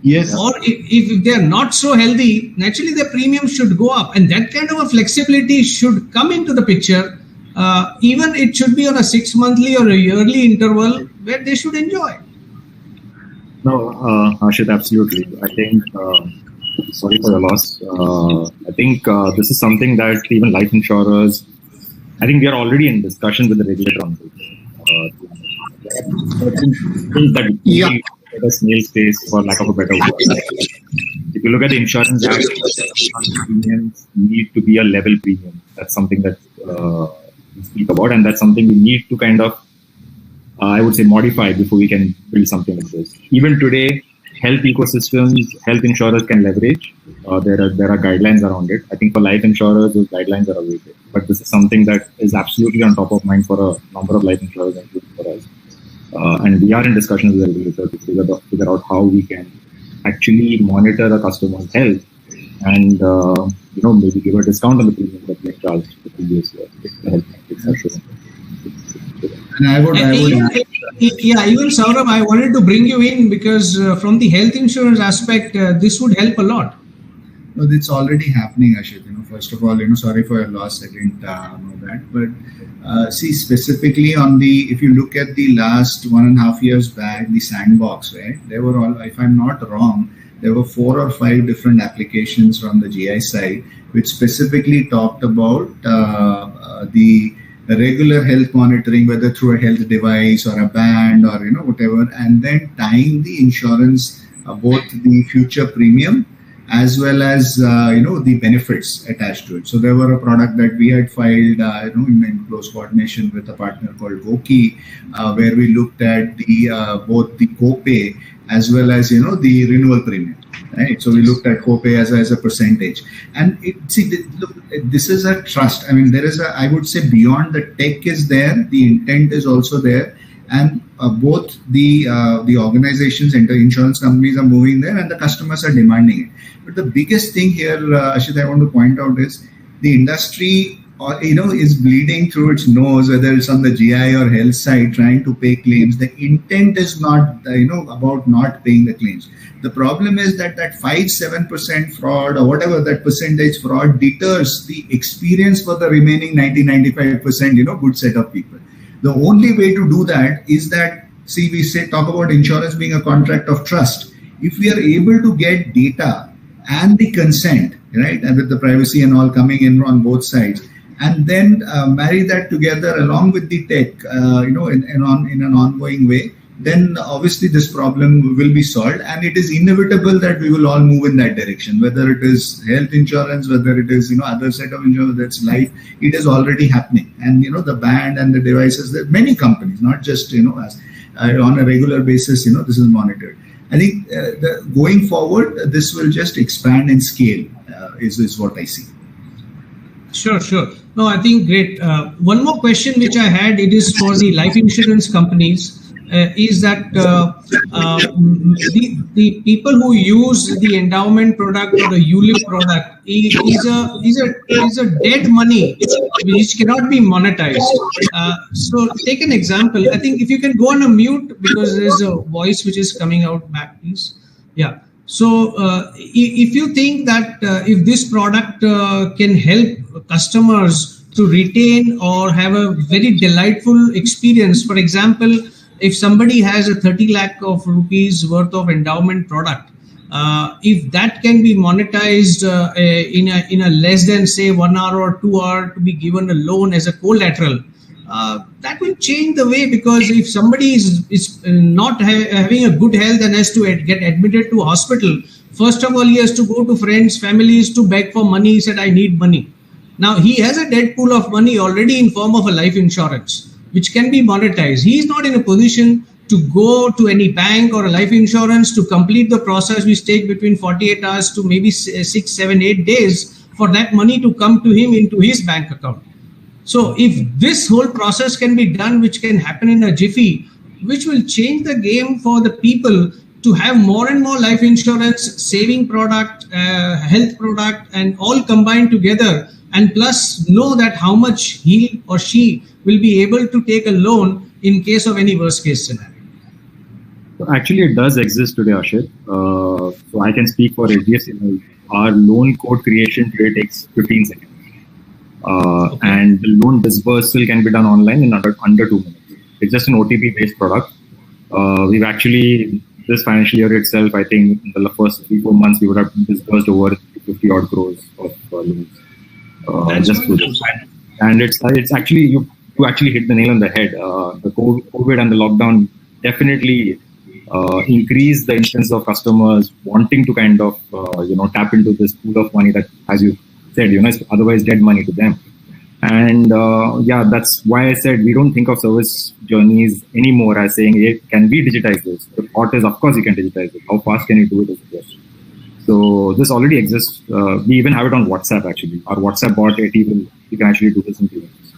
Speaker 4: Yes.
Speaker 2: Or if they are not so healthy, naturally the premium should go up, and that kind of a flexibility should come into the picture. Even it should be on a 6 monthly or a yearly interval where they should enjoy.
Speaker 6: No, Harshit, absolutely. I think, sorry for your loss. I think this is something that even life insurers, I think we are already in discussion with the regulator on this. A snail space, for lack of a better word. If you look at the Insurance Act, premiums need to be a level premium. That's something that we speak about, and that's something we need to kind of, I would say, modify before we can build something like this. Even today, health ecosystems, health insurers can leverage. There are guidelines around it. I think for life insurers, those guidelines are awaited. But this is something that is absolutely on top of mind for a number of life insurers, including for us. And we are in discussions with the regulator to figure out how we can actually monitor a customer's health and maybe give a discount on the premium that we charged the previous year if the health metrics are showing.
Speaker 7: And
Speaker 2: even Saurabh, I wanted to bring you in because from the health insurance aspect, this would help a lot.
Speaker 7: Well, it's already happening, Ashit. First of all, sorry for your loss. I didn't know that. But see, specifically on if you look at the last 1.5 years back, the sandbox, right? There were all, if I'm not wrong, there were 4 or 5 different applications from the GI side, which specifically talked about the regular health monitoring, whether through a health device or a band or whatever, and then tying the insurance, both the future premium as well as the benefits attached to it. So there were a product that we had filed in close coordination with a partner called Voki, where we looked at the both the copay as well as the renewal premium. right? So we looked at copay as a percentage. And look, this is a trust. I mean, I would say beyond the tech is there, the intent is also there. And both the organizations and the insurance companies are moving there, and the customers are demanding it. But the biggest thing here, Ashit, I want to point out is the industry, is bleeding through its nose, whether it's on the GI or health side, trying to pay claims. The intent is not, about not paying the claims. The problem is that 5-7% fraud or whatever that percentage fraud deters the experience for the remaining 90-95%, good set of people. The only way to do that is that, we talk about insurance being a contract of trust. If we are able to get data and the consent, right, and with the privacy and all coming in on both sides, and then marry that together along with the tech, in an ongoing way, then obviously this problem will be solved, and it is inevitable that we will all move in that direction. Whether it is health insurance, whether it is other set of insurance, that's life, it is already happening. And the band and the devices, that many companies, not just as on a regular basis, this is monitored. I think going forward, this will just expand in scale. Is what I see.
Speaker 2: Sure. No, I think great. One more question which I had, it is for the life insurance companies. Is that the people who use the endowment product or the ULIP product is a dead money which cannot be monetized. So take an example. I think if you can go on a mute, because there's a voice which is coming out back, please. Yeah. So if you think that if this product can help customers to retain or have a very delightful experience, for example, if somebody has a 30 lakh of rupees worth of endowment product, if that can be monetized in a less than say 1 hour or 2 hour to be given a loan as a collateral, that will change the way, because if somebody is not having a good health and has to get admitted to a hospital, first of all, he has to go to friends, families to beg for money. He said, I need money. Now he has a dead pool of money already in form of a life insurance, which can be monetized. He is not in a position to go to any bank or a life insurance to complete the process, which takes between 48 hours to maybe 6, 7, 8 days for that money to come to him into his bank account. So if this whole process can be done, which can happen in a jiffy, which will change the game for the people to have more and more life insurance, saving product, health product, and all combined together, and plus know that how much he or she will be able to take a loan in case of any worst case scenario.
Speaker 6: Actually, it does exist today, Ashit. So I can speak for HDFC. Our loan code creation today takes 15 seconds. And the loan disbursal can be done online in under 2 minutes. It's just an OTP-based product. We've actually, this financial year itself, I think in the first 3-4 months, we would have disbursed over 50 odd crores of loans. Just through this. And it's actually, you actually hit the nail on the head. The COVID and the lockdown definitely increased the instance of customers wanting to kind of, tap into this pool of money that, as you said, is otherwise dead money to them. And that's why I said we don't think of service journeys anymore as saying, hey, can we digitize this? The thought is, of course, you can digitize it. How fast can you do it is the question. So this already exists. We even have it on WhatsApp, actually. Our WhatsApp bot, you can actually do this in 2 minutes.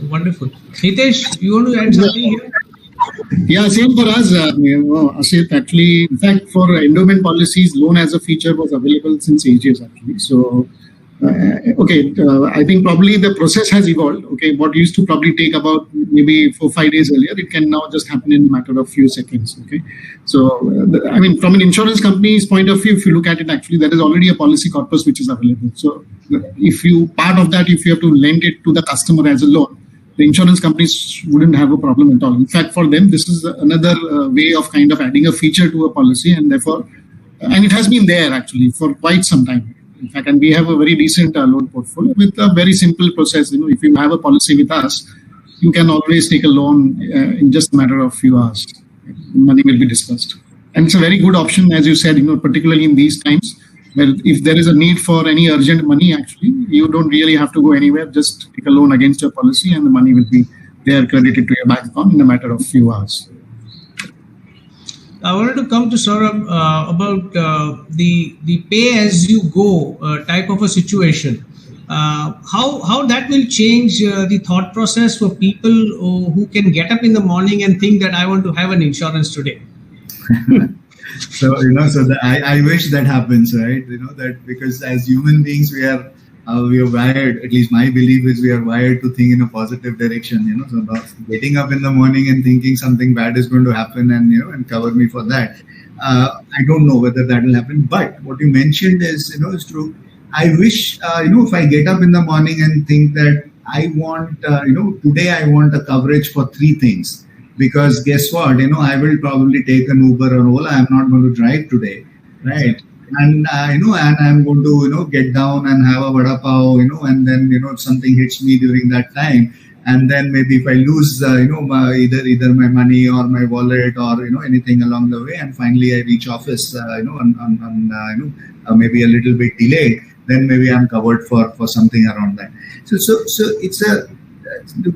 Speaker 2: Wonderful. Hitesh, you want to add something here?
Speaker 3: Yeah, same for us, Ashit. Actually, in fact, for endowment policies, loan as a feature was available since ages, actually. So, I think probably the process has evolved. Okay, what used to probably take about maybe 4-5 days earlier, it can now just happen in a matter of few seconds. Okay, so from an insurance company's point of view, if you look at it, actually there is already a policy corpus which is available. So, if you have to lend it to the customer as a loan, the insurance companies wouldn't have a problem at all. In fact, for them, this is another way of kind of adding a feature to a policy, and therefore, and it has been there actually for quite some time. In fact, and we have a very decent loan portfolio with a very simple process. If you have a policy with us, you can always take a loan in just a matter of few hours. Money will be disbursed, and it's a very good option, as you said. Particularly in these times, where if there is a need for any urgent money, actually, you don't really have to go anywhere. Just take a loan against your policy, and the money will be there credited to your bank account in a matter of few hours.
Speaker 2: I wanted to come to Saurabh about the pay-as-you-go type of a situation. How that will change the thought process for people who can get up in the morning and think that I want to have an insurance today.
Speaker 7: So I wish that happens, right? That because as human beings we are wired. At least my belief is we are wired to think in a positive direction. So about getting up in the morning and thinking something bad is going to happen and cover me for that. I don't know whether that will happen. But what you mentioned is true. I wish if I get up in the morning and think that I want today I want a coverage for 3 things. Because guess what? I will probably take an Uber or Ola. I'm not going to drive today, right? And and I'm going to get down and have a vada pav, and then if something hits me during that time, and then maybe if I lose either my money or my wallet or anything along the way, and finally I reach office maybe a little bit delayed, then maybe I'm covered for something around that. So it's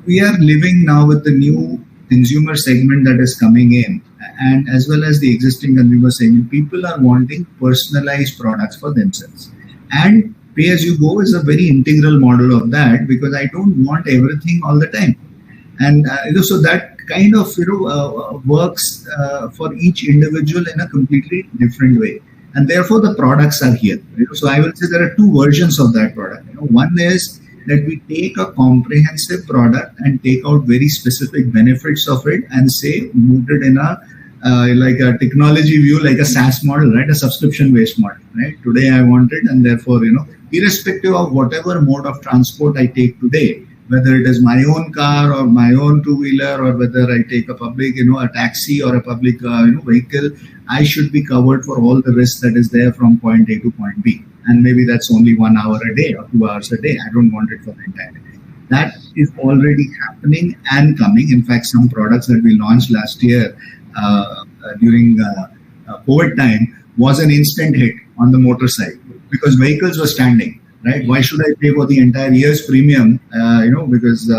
Speaker 7: we are living now with the new consumer segment that is coming in, and as well as the existing consumer segment. People are wanting personalized products for themselves, and pay as you go is a very integral model of that, because I don't want everything all the time, and so that kind of works for each individual in a completely different way, and therefore the products are here. So I will say there are 2 versions of that product. One is that we take a comprehensive product and take out very specific benefits of it and say move it in a like a technology view, like a SaaS model, right? A subscription-based model, right? Today I want it, and therefore irrespective of whatever mode of transport I take today, whether it is my own car or my own 2-wheeler, or whether I take a public a taxi or a public vehicle, I should be covered for all the risks that is there from point A to point B. And maybe that's only 1 hour a day or 2 hours a day. I don't want it for the entire day. That is already happening and coming. In fact, some products that we launched last year during COVID time was an instant hit on the motor side, because vehicles were standing, right? Why should I pay for the entire year's premium? Because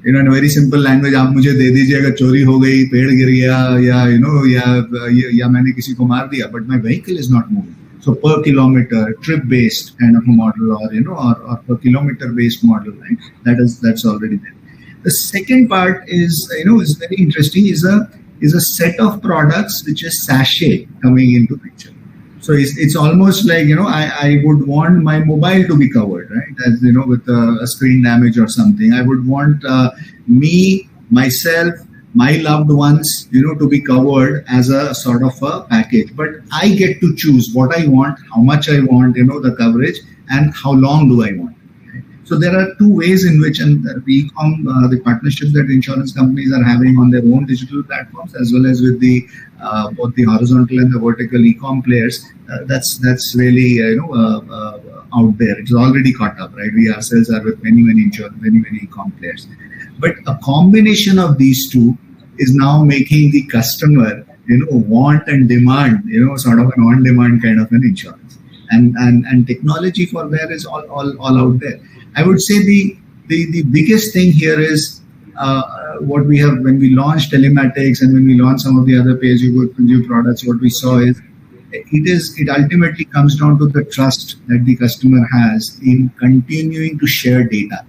Speaker 7: in a very simple language, आप मुझे दे दीजिए अगर चोरी हो गई, पेड़ गिर गया या मैंने किसी को मार दिया, but my vehicle is not moving. So per kilometer, trip-based kind of a model, or per kilometer-based model, right? That's already there. The second part is is very interesting. Is a set of products which is sachet coming into picture. So it's almost like I would want my mobile to be covered, right? As with a screen damage or something. I would want me, myself, my loved ones, to be covered as a sort of a package. But I get to choose what I want, how much I want, the coverage, and how long do I want. Okay? So there are 2 ways in which, and the partnerships that insurance companies are having on their own digital platforms, as well as with the both the horizontal and the vertical e-com players, that's really out there. It's already caught up, right? We ourselves are with many e-com players. But a combination of these 2 is now making the customer, want and demand, sort of an on-demand kind of an insurance. And technology for there is all out there. I would say the biggest thing here is what we have when we launched telematics and when we launched some of the other pay-as-you-go consumer products. What we saw is it ultimately comes down to the trust that the customer has in continuing to share data.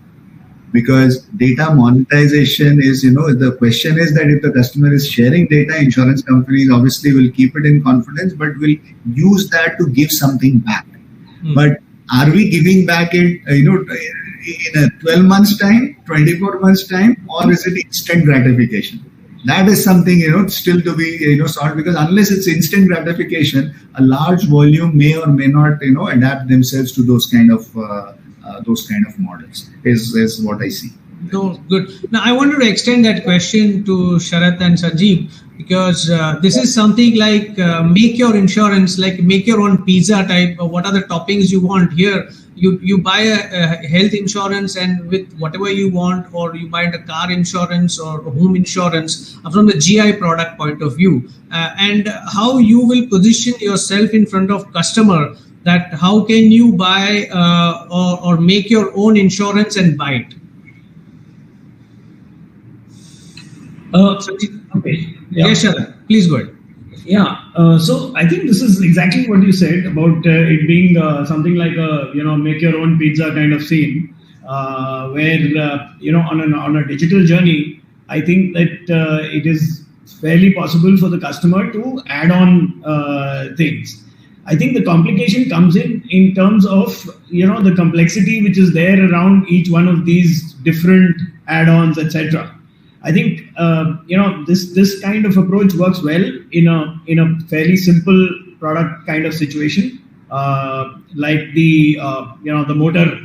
Speaker 7: Because data monetization is, the question is that if the customer is sharing data, insurance companies obviously will keep it in confidence, but will use that to give something back. But are we giving back it, in a 12 months time, 24 months time, or is it instant gratification? That is something, still to be, solved, because unless it's instant gratification, a large volume may or may not, adapt themselves to those kind of models is what I see.
Speaker 2: No, good. Now, I wanted to extend that question to Sharath and Sanjeev, because this is something like make your insurance, like make your own pizza type. What are the toppings you want? Here, you buy a health insurance, and with whatever you want, or you buy a car insurance or home insurance from the GI product point of view, and how you will position yourself in front of customer, that how can you buy or make your own insurance and buy it.
Speaker 5: Okay.
Speaker 2: Yes, Sharath, please go ahead.
Speaker 5: Yeah, so I think this is exactly what you said about it being something like a make your own pizza kind of scene, where on a digital journey, I think that it is fairly possible for the customer to add on things. I think the complication comes in terms of the complexity which is there around each one of these different add-ons, etc. I think this kind of approach works well in a fairly simple product kind of situation, like the motor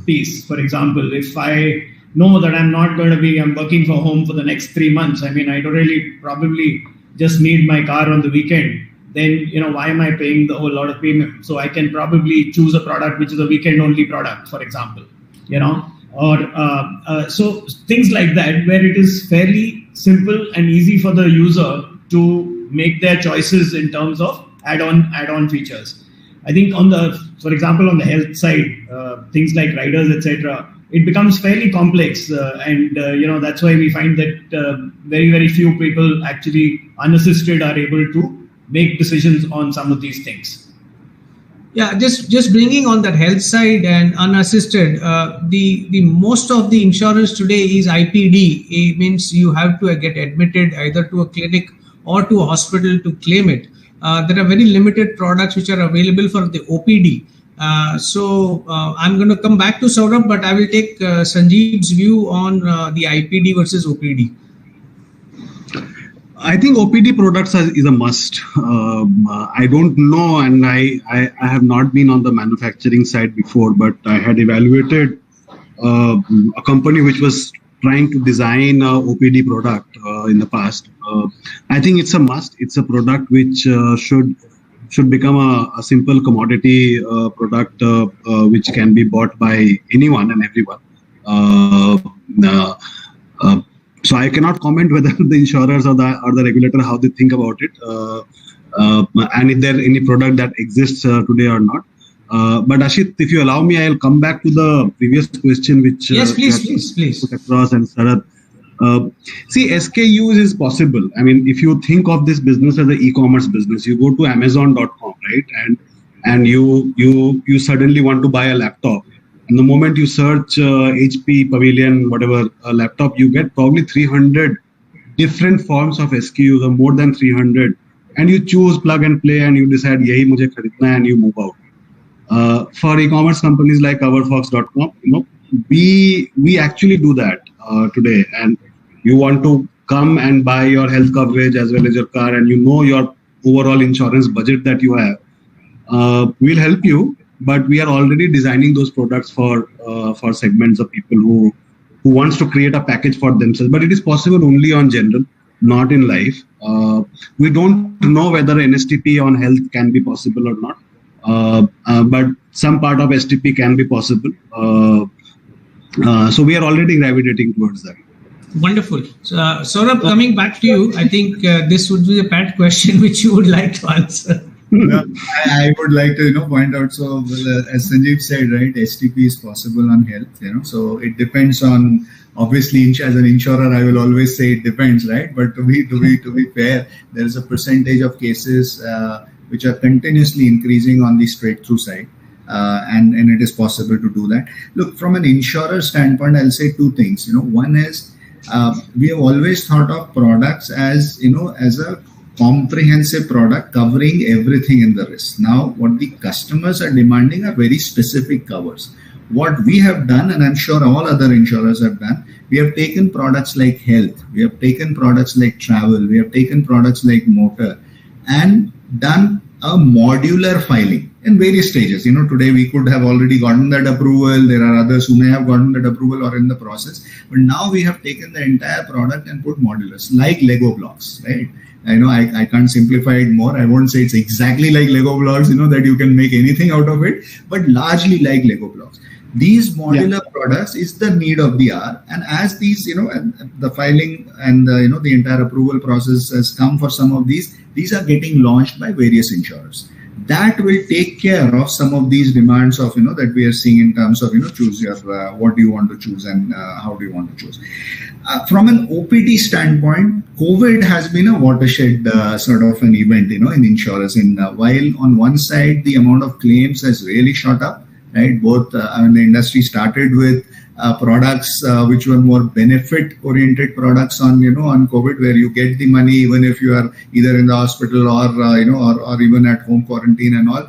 Speaker 5: piece, for example. If I know that I'm working from home for the next 3 months, I mean, I don't really probably just need my car on the weekend. Then why am I paying the whole lot of premium? So I can probably choose a product which is a weekend only product, for example. Or so things like that, where it is fairly simple and easy for the user to make their choices in terms of add-on features. I think for example, on the health side, things like riders, etc., it becomes fairly complex, and that's why we find that very, very few people actually unassisted are able to make decisions on some of these things.
Speaker 2: Yeah, just bringing on that health side and unassisted, the most of the insurance today is IPD. It means you have to get admitted either to a clinic or to a hospital to claim it. There are very limited products which are available for the OPD. So I'm going to come back to Saurabh, but I will take Sanjeev's view on the IPD versus OPD.
Speaker 4: I think OPD products is a must. I don't know, and I have not been on the manufacturing side before, but I had evaluated a company which was trying to design a OPD product in the past. I think it's a must. It's a product which should become a simple commodity product which can be bought by anyone and everyone. So I cannot comment whether the insurers or the regulator how they think about it, and if there any product that exists today or not. But Ashit, if you allow me, I'll come back to the previous question which
Speaker 2: yes, please
Speaker 4: put across, and Sarath. See, SKUs is possible. I mean, if you think of this business as an e-commerce business, you go to Amazon.com, right, and you suddenly want to buy a laptop. And the moment you search HP Pavilion, whatever laptop, you get probably 300 different forms of SKUs, or more than 300. And you choose plug and play, and you decide, yahi mujhe kharidna hai, and you move out. For e-commerce companies like Coverfox.com, we actually do that today. And you want to come and buy your health coverage as well as your car, and your overall insurance budget that you have. We'll help you. But we are already designing those products for segments of people who wants to create a package for themselves. But it is possible only on general, not in life. We don't know whether NSTP on health can be possible or not. But some part of STP can be possible. So we are already gravitating towards that.
Speaker 2: Wonderful. So, Saurabh, coming back to you, I think this would be a pat question which you would like to answer.
Speaker 7: I would like to point out, so as Sanjeev said, right, STP is possible on health, so it depends on, obviously, as an insurer I will always say it depends, right, but to be fair, there is a percentage of cases which are continuously increasing on the straight through side, and it is possible to do that. Look, from an insurer standpoint, I'll say two things. One is we have always thought of products as as a comprehensive product covering everything in the risk. Now, what the customers are demanding are very specific covers. What we have done, and I'm sure all other insurers have done, we have taken products like health, we have taken products like travel, we have taken products like motor, and done a modular filing in various stages. Today we could have already gotten that approval. There are others who may have gotten that approval or in the process. But now we have taken the entire product and put modulars like Lego blocks, right? I can't simplify it more. I won't say it's exactly like Lego blocks, that you can make anything out of it, but largely like Lego blocks. These modular products is the need of the hour. And as these, the filing and the entire approval process has come for some of these are getting launched by various insurers. that will take care of some of these demands of, that we are seeing in terms of, choose your, what do you want to choose and how do you want to choose. From an OPD standpoint, COVID has been a watershed sort of an event, in insurance. While on one side, the amount of claims has really shot up, right? Both, the industry started with products which were more benefit-oriented products on COVID, where you get the money even if you are either in the hospital or or even at home quarantine and all.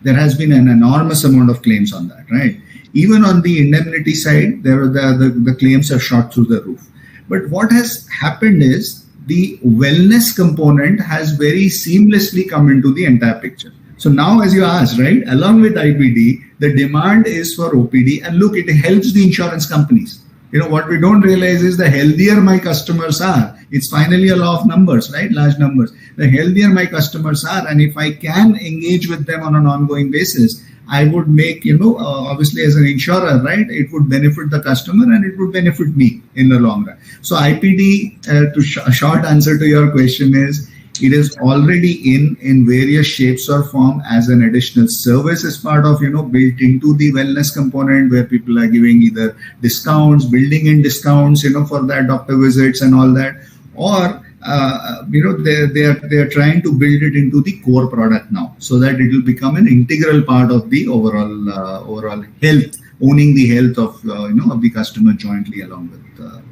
Speaker 7: There has been an enormous amount of claims on that, right? Even on the indemnity side, the claims have shot through the roof. But what has happened is the wellness component has very seamlessly come into the entire picture. So now, as you asked, right, along with IPD, the demand is for OPD. And look, it helps the insurance companies. What we don't realize is the healthier my customers are, it's finally a law of numbers, right? Large numbers. The healthier my customers are, and if I can engage with them on an ongoing basis, I would make, obviously as an insurer, right, it would benefit the customer and it would benefit me in the long run. So IPD, a short answer to your question is, it is already in various shapes or form as an additional service as part of, built into the wellness component, where people are giving either discounts, building in discounts, for their doctor visits and all that, or, they are trying to build it into the core product now, so that it will become an integral part of the overall health, owning the health of, of the customer jointly along with them.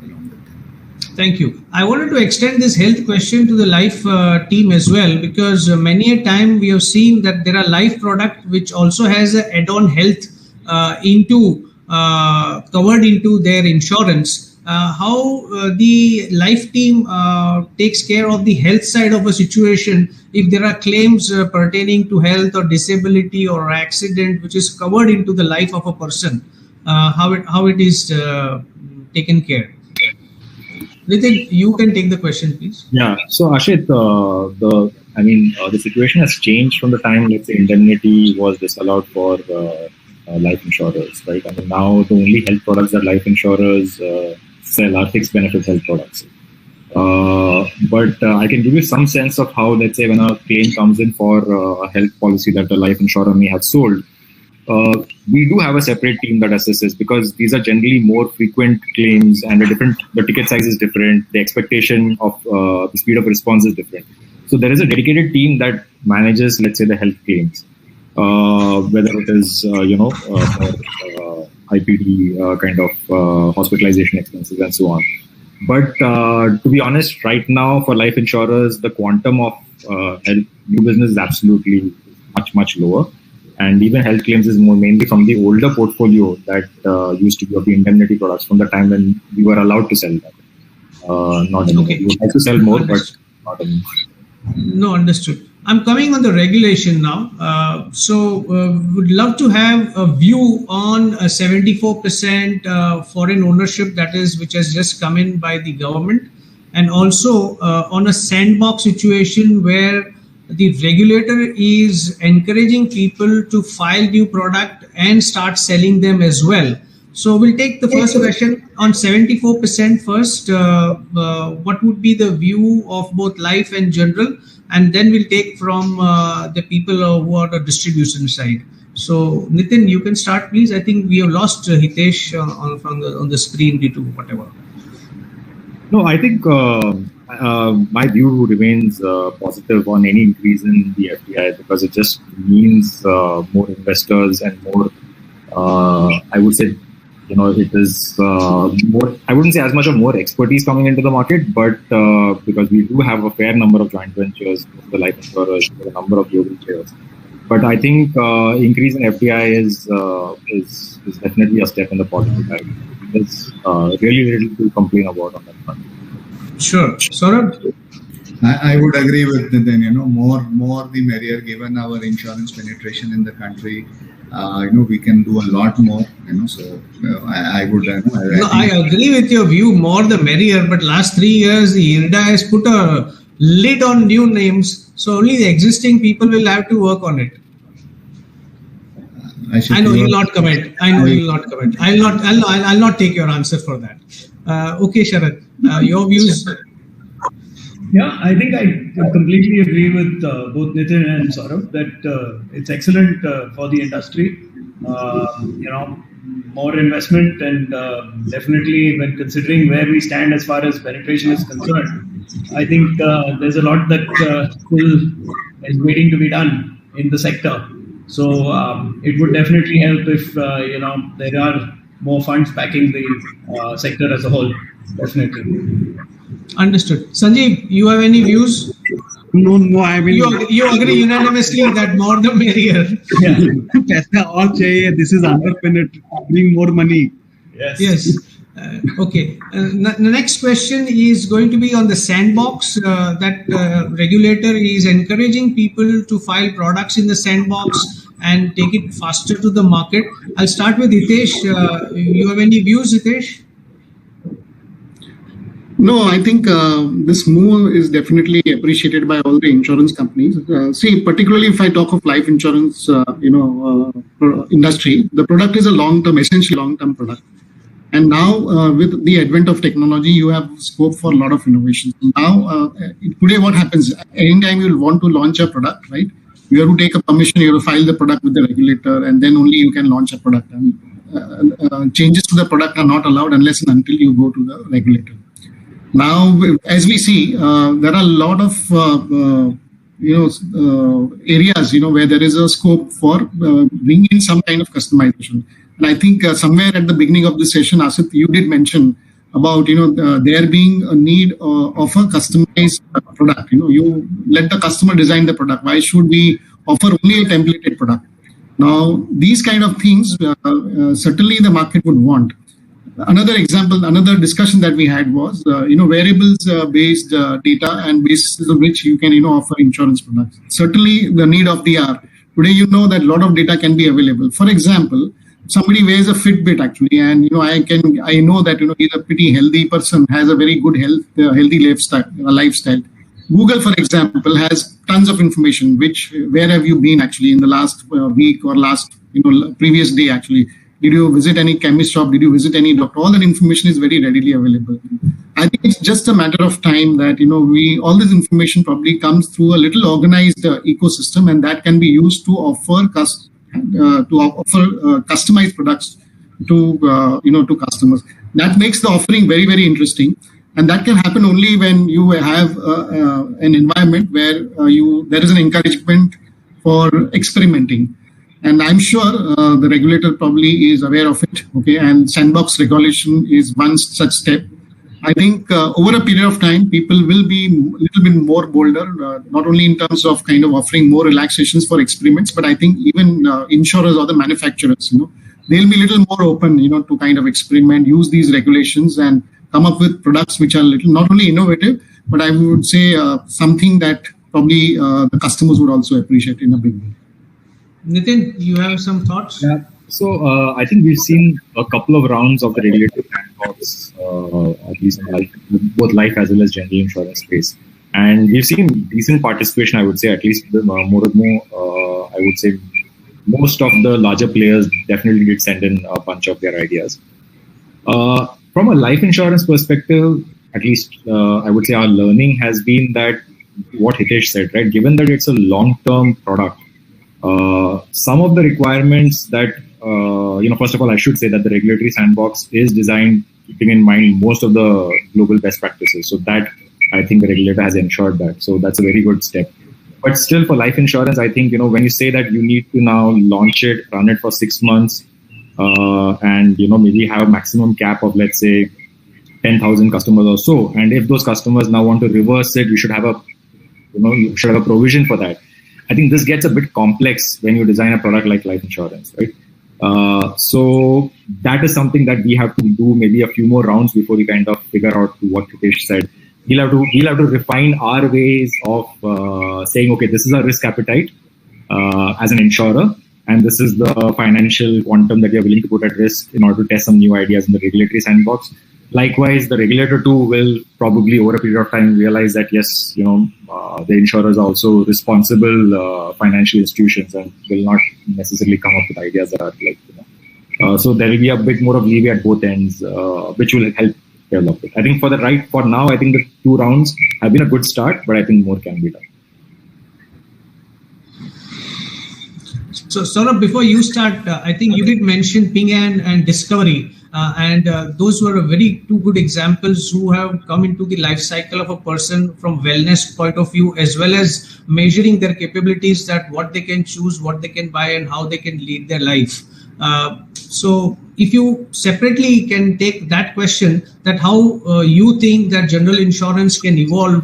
Speaker 2: Thank you. I wanted to extend this health question to the life team as well, because many a time we have seen that there are life product which also has an add-on health covered into their insurance. How the life team takes care of the health side of a situation if there are claims pertaining to health or disability or accident which is covered into the life of a person, how it is taken care. Nitin, you can take the question, please.
Speaker 6: Yeah. So Ashit, the situation has changed from the time, let's say, indemnity was disallowed for life insurers, right? Now the only health products that life insurers sell are fixed benefit health products. But I can give you some sense of how, let's say, when a claim comes in for a health policy that the life insurer may have sold, we do have a separate team that assesses, because these are generally more frequent claims and the ticket size is different. The expectation of the speed of response is different. So there is a dedicated team that manages, let's say, the health claims, whether it is, IPD kind of hospitalization expenses and so on. But to be honest, right now for life insurers, the quantum of new business is absolutely much, much lower. And even health claims is more mainly from the older portfolio that used to be of the indemnity products from the time when we were allowed to sell that. Not anymore.
Speaker 2: Okay.
Speaker 6: We would like to sell more, but not anymore.
Speaker 2: No, understood. I'm coming on the regulation now. So would love to have a view on a 74% foreign ownership, that is, which has just come in by the government, and also on a sandbox situation where the regulator is encouraging people to file new product and start selling them as well. So we'll take the first question on 74% first. What would be the view of both life and general? And then we'll take from the people who are the distribution side. So Nitin, you can start, please. I think we have lost Hitesh on the screen due to whatever.
Speaker 6: No, I think my view remains positive on any increase in the FDI, because it just means more investors and more, I would say, it is more, I wouldn't say as much of more expertise coming into the market, but because we do have a fair number of joint ventures, the life insurers, a number of global players. But I think increase in FDI is definitely a step in the positive direction. There's really little to complain about on that front.
Speaker 2: Sure. Saurabh?
Speaker 7: I would agree with Nitin, more the merrier, given our insurance penetration in the country. We can do a lot more, so I would.
Speaker 2: I agree with your view, more the merrier, but last 3 years, the IRDA has put a lid on new names, so only the existing people will have to work on it. I know you'll not comment. I'll not take your answer for that. Okay, Sharad, your views.
Speaker 5: Yeah, I think I completely agree with both Nitin and Saurabh that it's excellent for the industry. More investment and definitely when considering where we stand as far as penetration is concerned, I think there's a lot that still is waiting to be done in the sector. So it would definitely help if there are more funds backing the sector as a whole. Definitely.
Speaker 2: Understood. Sanjeev, you have any views?
Speaker 8: No, I mean,
Speaker 2: you agree unanimously that more the merrier.
Speaker 8: Yeah. This is underpenetrated. Bring more money.
Speaker 2: Yes. Okay. The next question is going to be on the sandbox. That regulator is encouraging people to file products in the sandbox and take it faster to the market. I'll start with Hitesh. You have any views, Hitesh?
Speaker 3: No, I think this move is definitely appreciated by all the insurance companies. See, particularly if I talk of life insurance, industry, the product is a essentially long-term product. And now with the advent of technology, you have scope for a lot of innovation. Now, today what happens, anytime you want to launch a product, right? You have to take a permission, you have to file the product with the regulator, and then only you can launch a product. And changes to the product are not allowed unless and until you go to the regulator. Now, as we see, there are a lot of areas where there is a scope for bringing in some kind of customization. And I think somewhere at the beginning of the session, Asit, you did mention about there being a need of a customized product. You let the customer design the product. Why should we offer only a templated product? Now, these kind of things certainly the market would want. Another example, another discussion that we had was, variables-based data and basis of which you can, offer insurance products. Certainly the need of the hour. Today, that a lot of data can be available. For example, somebody wears a Fitbit actually, and, I know that, he's a pretty healthy person, has a very good healthy lifestyle. Google, for example, has tons of information, where have you been actually in the last week or last, previous day actually. Did you visit any chemist shop? Did you visit any doctor? All that information is very readily available. I think it's just a matter of time that, all this information probably comes through a little organized ecosystem, and that can be used to offer customized products to customers. That makes the offering very, very interesting. And that can happen only when you have an environment where there is an encouragement for experimenting. And I'm sure the regulator probably is aware of it. Okay, and sandbox regulation is one such step. I think over a period of time, people will be a little bit more bolder, not only in terms of kind of offering more relaxations for experiments, but I think even insurers or the manufacturers, they'll be a little more open, to kind of experiment, use these regulations and come up with products which are not only innovative, but I would say something that probably the customers would also appreciate in a big way.
Speaker 2: Nitin, you have some thoughts?
Speaker 6: Yeah. So I think we've seen a couple of rounds of the regulatory sandbox, at least in both life as well as general insurance space. And we've seen decent participation, I would say, at least more and more, I would say most of the larger players definitely did send in a bunch of their ideas. From a life insurance perspective, at least I would say our learning has been that what Hitesh said, right? Given that it's a long-term product, some of the requirements that, first of all, I should say that the regulatory sandbox is designed keeping in mind most of the global best practices. So that I think the regulator has ensured that. So that's a very good step. But still for life insurance, I think, when you say that you need to now launch it, run it for 6 months, and, maybe have a maximum cap of, let's say, 10,000 customers or so. And if those customers now want to reverse it, you should have a provision for that. I think this gets a bit complex when you design a product like life insurance, right? So that is something that we have to do maybe a few more rounds before we kind of figure out what Hitesh said. We'll have to refine our ways of saying, okay, this is our risk appetite as an insurer, and this is the financial quantum that we are willing to put at risk in order to test some new ideas in the regulatory sandbox. Likewise, the regulator too will probably over a period of time realize that yes, the insurers are also responsible financial institutions and will not necessarily come up with ideas that are like, so there will be a bit more of leeway at both ends, which will help develop it. I think for now, I think the 2 rounds have been a good start, but I think more can be done.
Speaker 2: So, Saurabh, before you start, I think you did mention Ping An and Discovery, and those were very 2 good examples who have come into the life cycle of a person from wellness point of view, as well as measuring their capabilities, that what they can choose, what they can buy, and how they can lead their life. So if you separately can take that question, that how you think that general insurance can evolve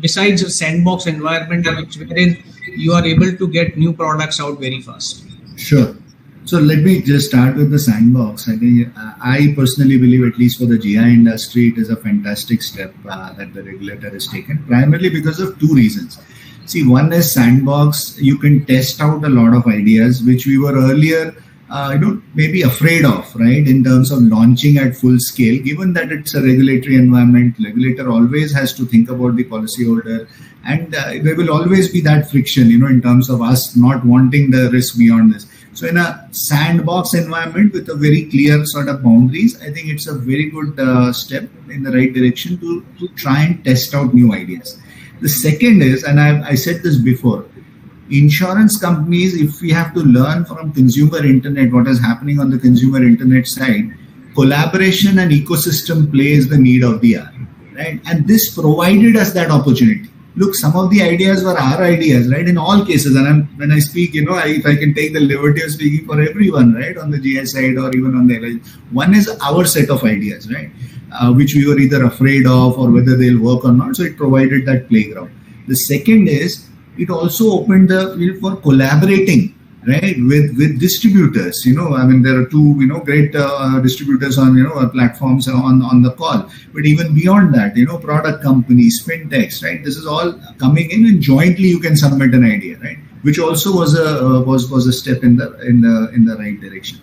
Speaker 2: besides a sandbox environment wherein you are able to get new products out very fast.
Speaker 7: Sure. So let me just start with the sandbox. I think I personally believe, at least for the GI industry, it is a fantastic step that the regulator has taken, primarily because of 2 reasons. See, one is sandbox. You can test out a lot of ideas which we were earlier maybe afraid of, right, in terms of launching at full scale. Given that it's a regulatory environment, regulator always has to think about the policyholder, and there will always be that friction, in terms of us not wanting the risk beyond this. So in a sandbox environment with a very clear sort of boundaries, I think it's a very good step in the right direction to try and test out new ideas. The second is, and I said this before, insurance companies, if we have to learn from consumer internet, what is happening on the consumer internet side, collaboration and ecosystem plays the need of the hour, right? And this provided us that opportunity. Look, some of the ideas were our ideas, right? In all cases, and when I speak, if I can take the liberty of speaking for everyone, right, on the GI side or even on the LI, one is our set of ideas, right, which we were either afraid of or whether they'll work or not. So it provided that playground. The second is, it also opened the field for collaborating, right, with distributors. There are 2, great distributors on, platforms on the call. But even beyond that, product companies, fintechs, right, this is all coming in, and jointly you can submit an idea, right, which also was a step in the right direction.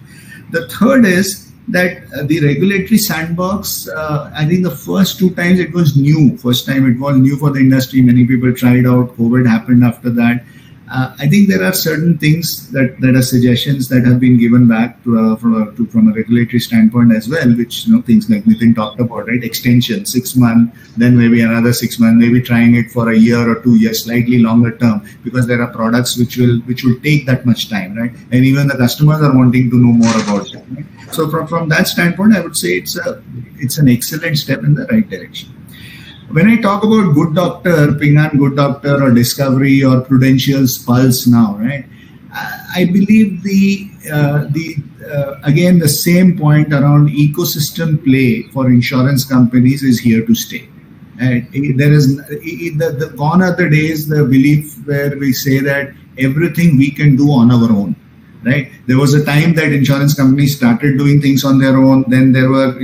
Speaker 7: The third is that the regulatory sandbox, I think the first 2 times it was new. First time it was new for the industry. Many people tried out. COVID happened after that. I think there are certain things that are suggestions that have been given back from a regulatory standpoint as well, which things like Nitin talked about, right? Extension, 6 months, then maybe another 6 months, maybe trying it for a year or 2 years, slightly longer term, because there are products which will take that much time, right? And even the customers are wanting to know more about it. Right? So from that standpoint, I would say it's an excellent step in the right direction. When I talk about Good Doctor, Ping An Good Doctor, or Discovery, or Prudential's Pulse now, right? I believe again the same point around ecosystem play for insurance companies is here to stay. There is gone are the days, the belief where we say that everything we can do on our own. Right. There was a time that insurance companies started doing things on their own. Then there were,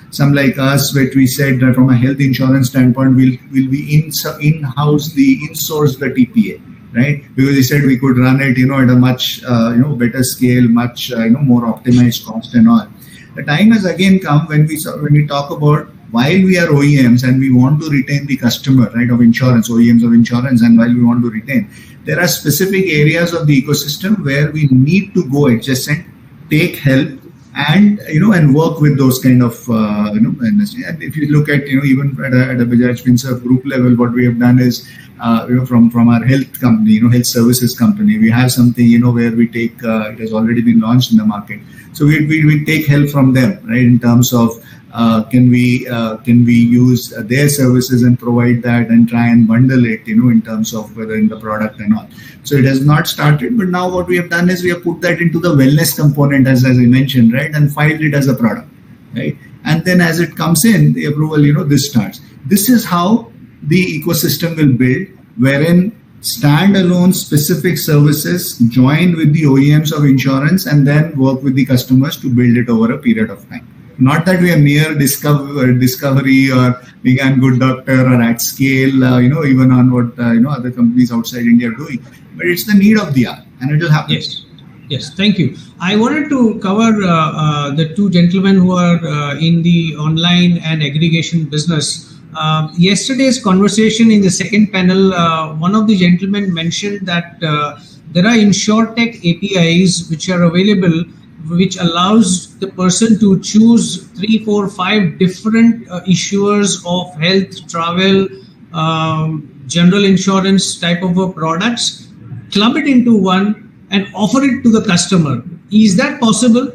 Speaker 7: some like us, which we said that from a health insurance standpoint, we'll be in-house, insource the TPA, right? Because we said we could run it, at a much, better scale, much, more optimized cost and all. The time has again come when we talk about, while we are OEMs and we want to retain the customer, right, of insurance, OEMs of insurance, and while we want to retain, there are specific areas of the ecosystem where we need to go adjacent, take help, and and work with those kind of industry. And if you look at even at a Bajaj Finserv group level, what we have done is from our health company, health services company, we have something where we take it has already been launched in the market. So we take help from them, right, in terms of can we use their services and provide that and try and bundle it, in terms of whether in the product and all. So it has not started, but now what we have done is we have put that into the wellness component, as I mentioned, right, and filed it as a product, right. And then as it comes in, the approval, this starts. This is how the ecosystem will build, wherein standalone specific services join with the OEMs of insurance and then work with the customers to build it over a period of time. Not that we are near Discovery or Ping An Good Doctor or at scale, even on what other companies outside India are doing, but it's the need of the hour, and it will happen.
Speaker 2: Yes, thank you. I wanted to cover the 2 gentlemen who are in the online and aggregation business. Yesterday's conversation in the second panel, one of the gentlemen mentioned that there are InsurTech APIs which are available, which allows the person to choose 3, 4, 5 different issuers of health, travel, general insurance type of products, club it into one and offer it to the customer. Is that possible?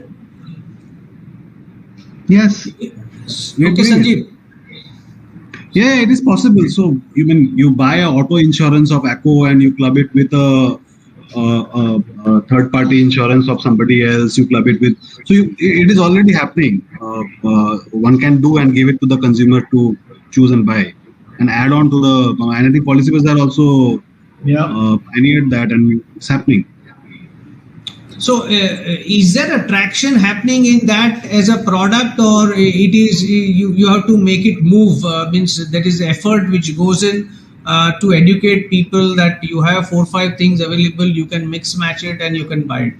Speaker 8: Yes.
Speaker 2: Okay, Sanjeev.
Speaker 8: Yeah, it is possible. So you buy an auto insurance of ACO and you club it with a third-party insurance of somebody else. You club it with. So it is already happening. One can do and give it to the consumer to choose and buy, and add on to the. And I think Policybazaar also pioneered that, and it's happening.
Speaker 2: So, is there a traction happening in that as a product, or it is you have to make it move? Means there is effort which goes in to educate people that you have 4 or 5 things available, you can mix match it and you can buy it.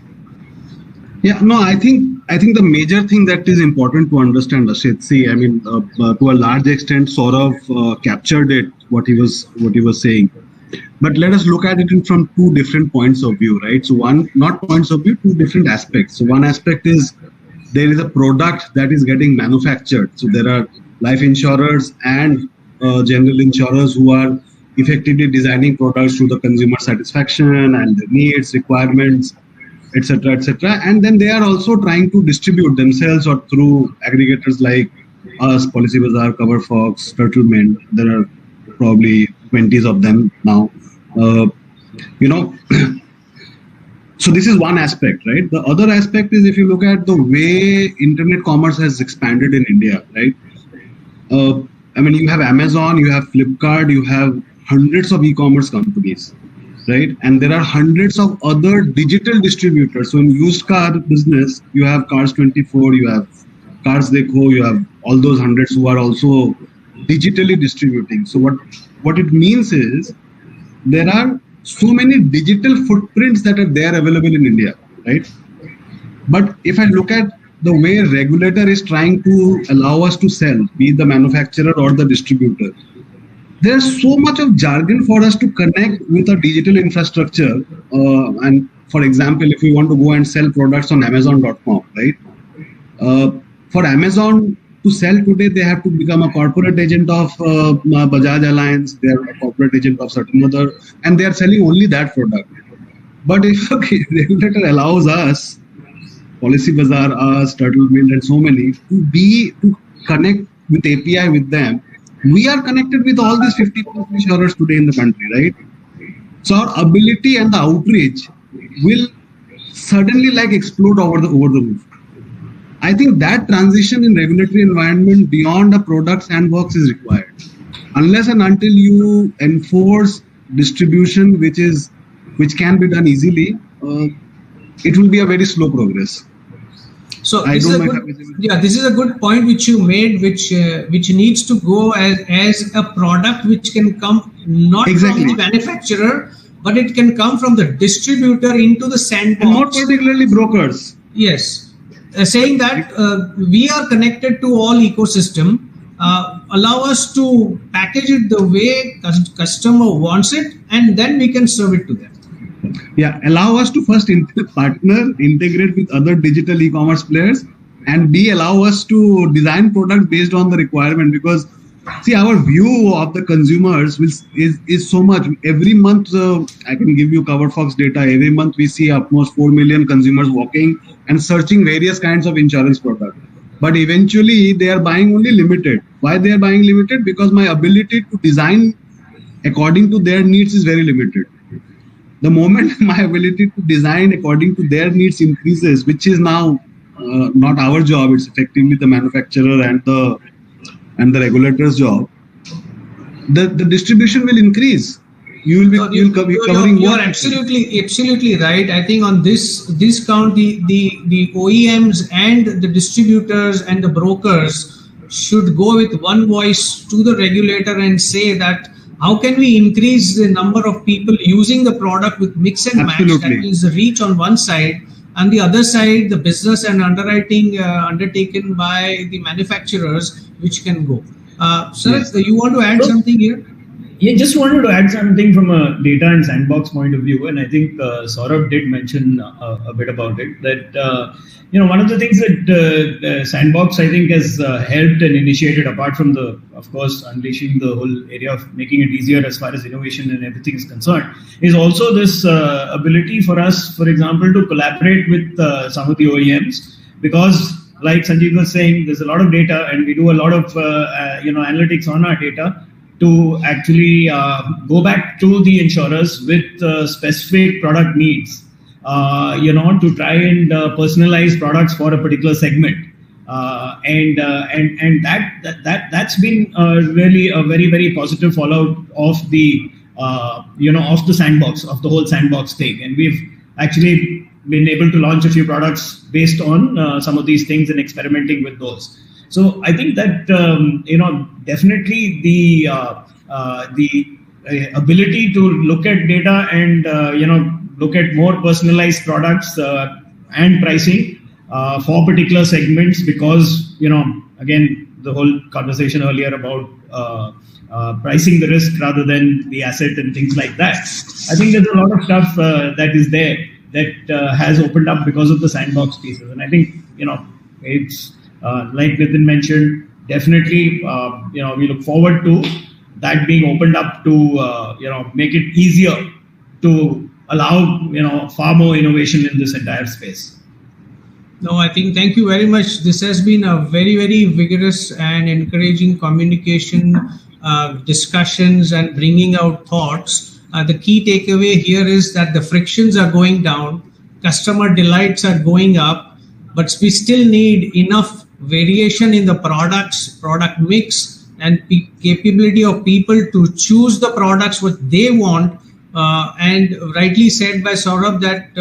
Speaker 8: Yeah, no, I think the major thing that is important to understand, Ashit, see, I mean, to a large extent, Saurav captured it what he was saying. But let us look at it from 2 different points of view, right? So not points of view, 2 different aspects. So one aspect is there is a product that is getting manufactured. So there are life insurers and general insurers who are effectively designing products to the consumer satisfaction and the needs, requirements, etc., etc. And then they are also trying to distribute themselves or through aggregators like us, Policybazaar, CoverFox, Turtlemint. There are probably 20s of them now. So this is one aspect, right? The other aspect is if you look at the way internet commerce has expanded in India, right? I mean, you have Amazon, you have Flipkart, you have hundreds of e-commerce companies, right? And there are hundreds of other digital distributors. So in used car business, you have Cars24, you have Cars Dekho, you have all those hundreds who are also digitally distributing. So what it means is there are so many digital footprints that are there available in India, right? But if I look at the way regulator is trying to allow us to sell, be it the manufacturer or the distributor, there's so much of jargon for us to connect with a digital infrastructure. And for example, if we want to go and sell products on Amazon.com, right? For Amazon to sell today, they have to become a corporate agent of Bajaj Alliance. They are a corporate agent of certain other, and they are selling only that product. But if a regulator allows us, Policybazaar, us, Turtlemint, and so many, to connect with API with them, we are connected with all these 50 insurers today in the country, right? So our ability and the outreach will suddenly explode over the roof. I think that transition in regulatory environment beyond a product sandbox is required. Unless and until you enforce distribution, which can be done easily, it will be a very slow progress.
Speaker 2: So this is a good point which you made, which needs to go as a product which can come not from the manufacturer, but it can come from the distributor into the sandbox.
Speaker 8: And more particularly brokers.
Speaker 2: Yes. Saying that we are connected to all ecosystem, allow us to package it the way customer wants it, and then we can serve it to them.
Speaker 8: Yeah, allow us to first partner, integrate with other digital e-commerce players, and allow us to design product based on the requirement. Because see, our view of the consumers is so much. Every month, I can give you CoverFox data. Every month we see almost 4 million consumers walking and searching various kinds of insurance products. But eventually they are buying only limited. Why they are buying limited? Because my ability to design according to their needs is very limited. The moment my ability to design according to their needs increases, which is now not our job, it's effectively the manufacturer and the regulator's job, the distribution will increase. You will be covering.
Speaker 2: You are absolutely right. I think on this count, the OEMs and the distributors and the brokers should go with one voice to the regulator and say that how can we increase the number of people using the product with mix and match? That means the reach on one side, and the other side, the business and underwriting undertaken by the manufacturers, which can go. Sir, yes. You want to add something here?
Speaker 5: Yeah, just wanted to add something from a data and sandbox point of view, and I think Saurabh did mention a bit about it. That one of the things that sandbox I think has helped and initiated, apart from of course, unleashing the whole area of making it easier as far as innovation and everything is concerned, is also this ability for us, for example, to collaborate with some of the OEMs, because like Sanjeev was saying, there's a lot of data, and we do a lot of analytics on our data to actually go back to the insurers with specific product needs, to try and personalize products for a particular segment, and that's been really a very, very positive fallout of the of the sandbox, of the whole sandbox thing, and we've actually been able to launch a few products based on some of these things and experimenting with those. So I think that definitely the ability to look at data and look at more personalized products and pricing for particular segments, because again, the whole conversation earlier about pricing the risk rather than the asset and things like that. I think there's a lot of stuff that is there that has opened up because of the sandbox pieces, and I think it's. Like Nitin mentioned, definitely, we look forward to that being opened up to, make it easier to allow, far more innovation in this entire space.
Speaker 2: No, I think, thank you very much. This has been a very, very vigorous and encouraging communication, discussions, and bringing out thoughts. The key takeaway here is that the frictions are going down, customer delights are going up, but we still need enough variation in the product mix, and capability of people to choose the products what they want. And rightly said by Saurabh that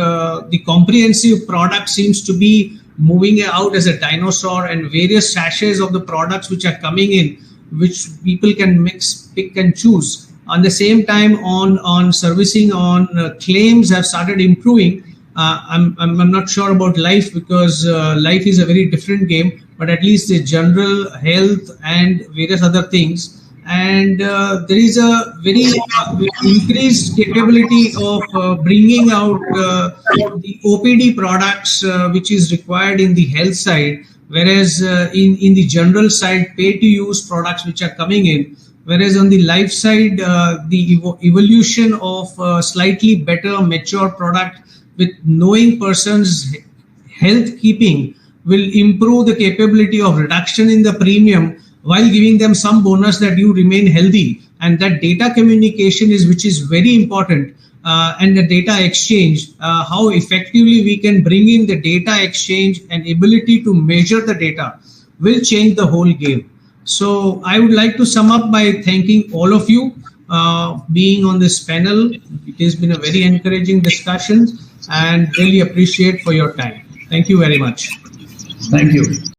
Speaker 2: the comprehensive product seems to be moving out as a dinosaur, and various sachets of the products which are coming in, which people can mix, pick and choose. On the same time, on servicing, on claims have started improving. I'm not sure about life, because life is a very different game, but at least the general health and various other things. And there is a very increased capability of bringing out the OPD products, which is required in the health side, whereas in the general side, pay-to-use products which are coming in. Whereas on the life side, the evolution of slightly better mature product with knowing person's health keeping will improve the capability of reduction in the premium, while giving them some bonus that you remain healthy. And that data communication which is very important, and the data exchange, how effectively we can bring in the data exchange and ability to measure the data will change the whole game. So I would like to sum up by thanking all of you being on this panel. It has been a very encouraging discussion, and really appreciate for your time. Thank you very much.
Speaker 5: Thank you.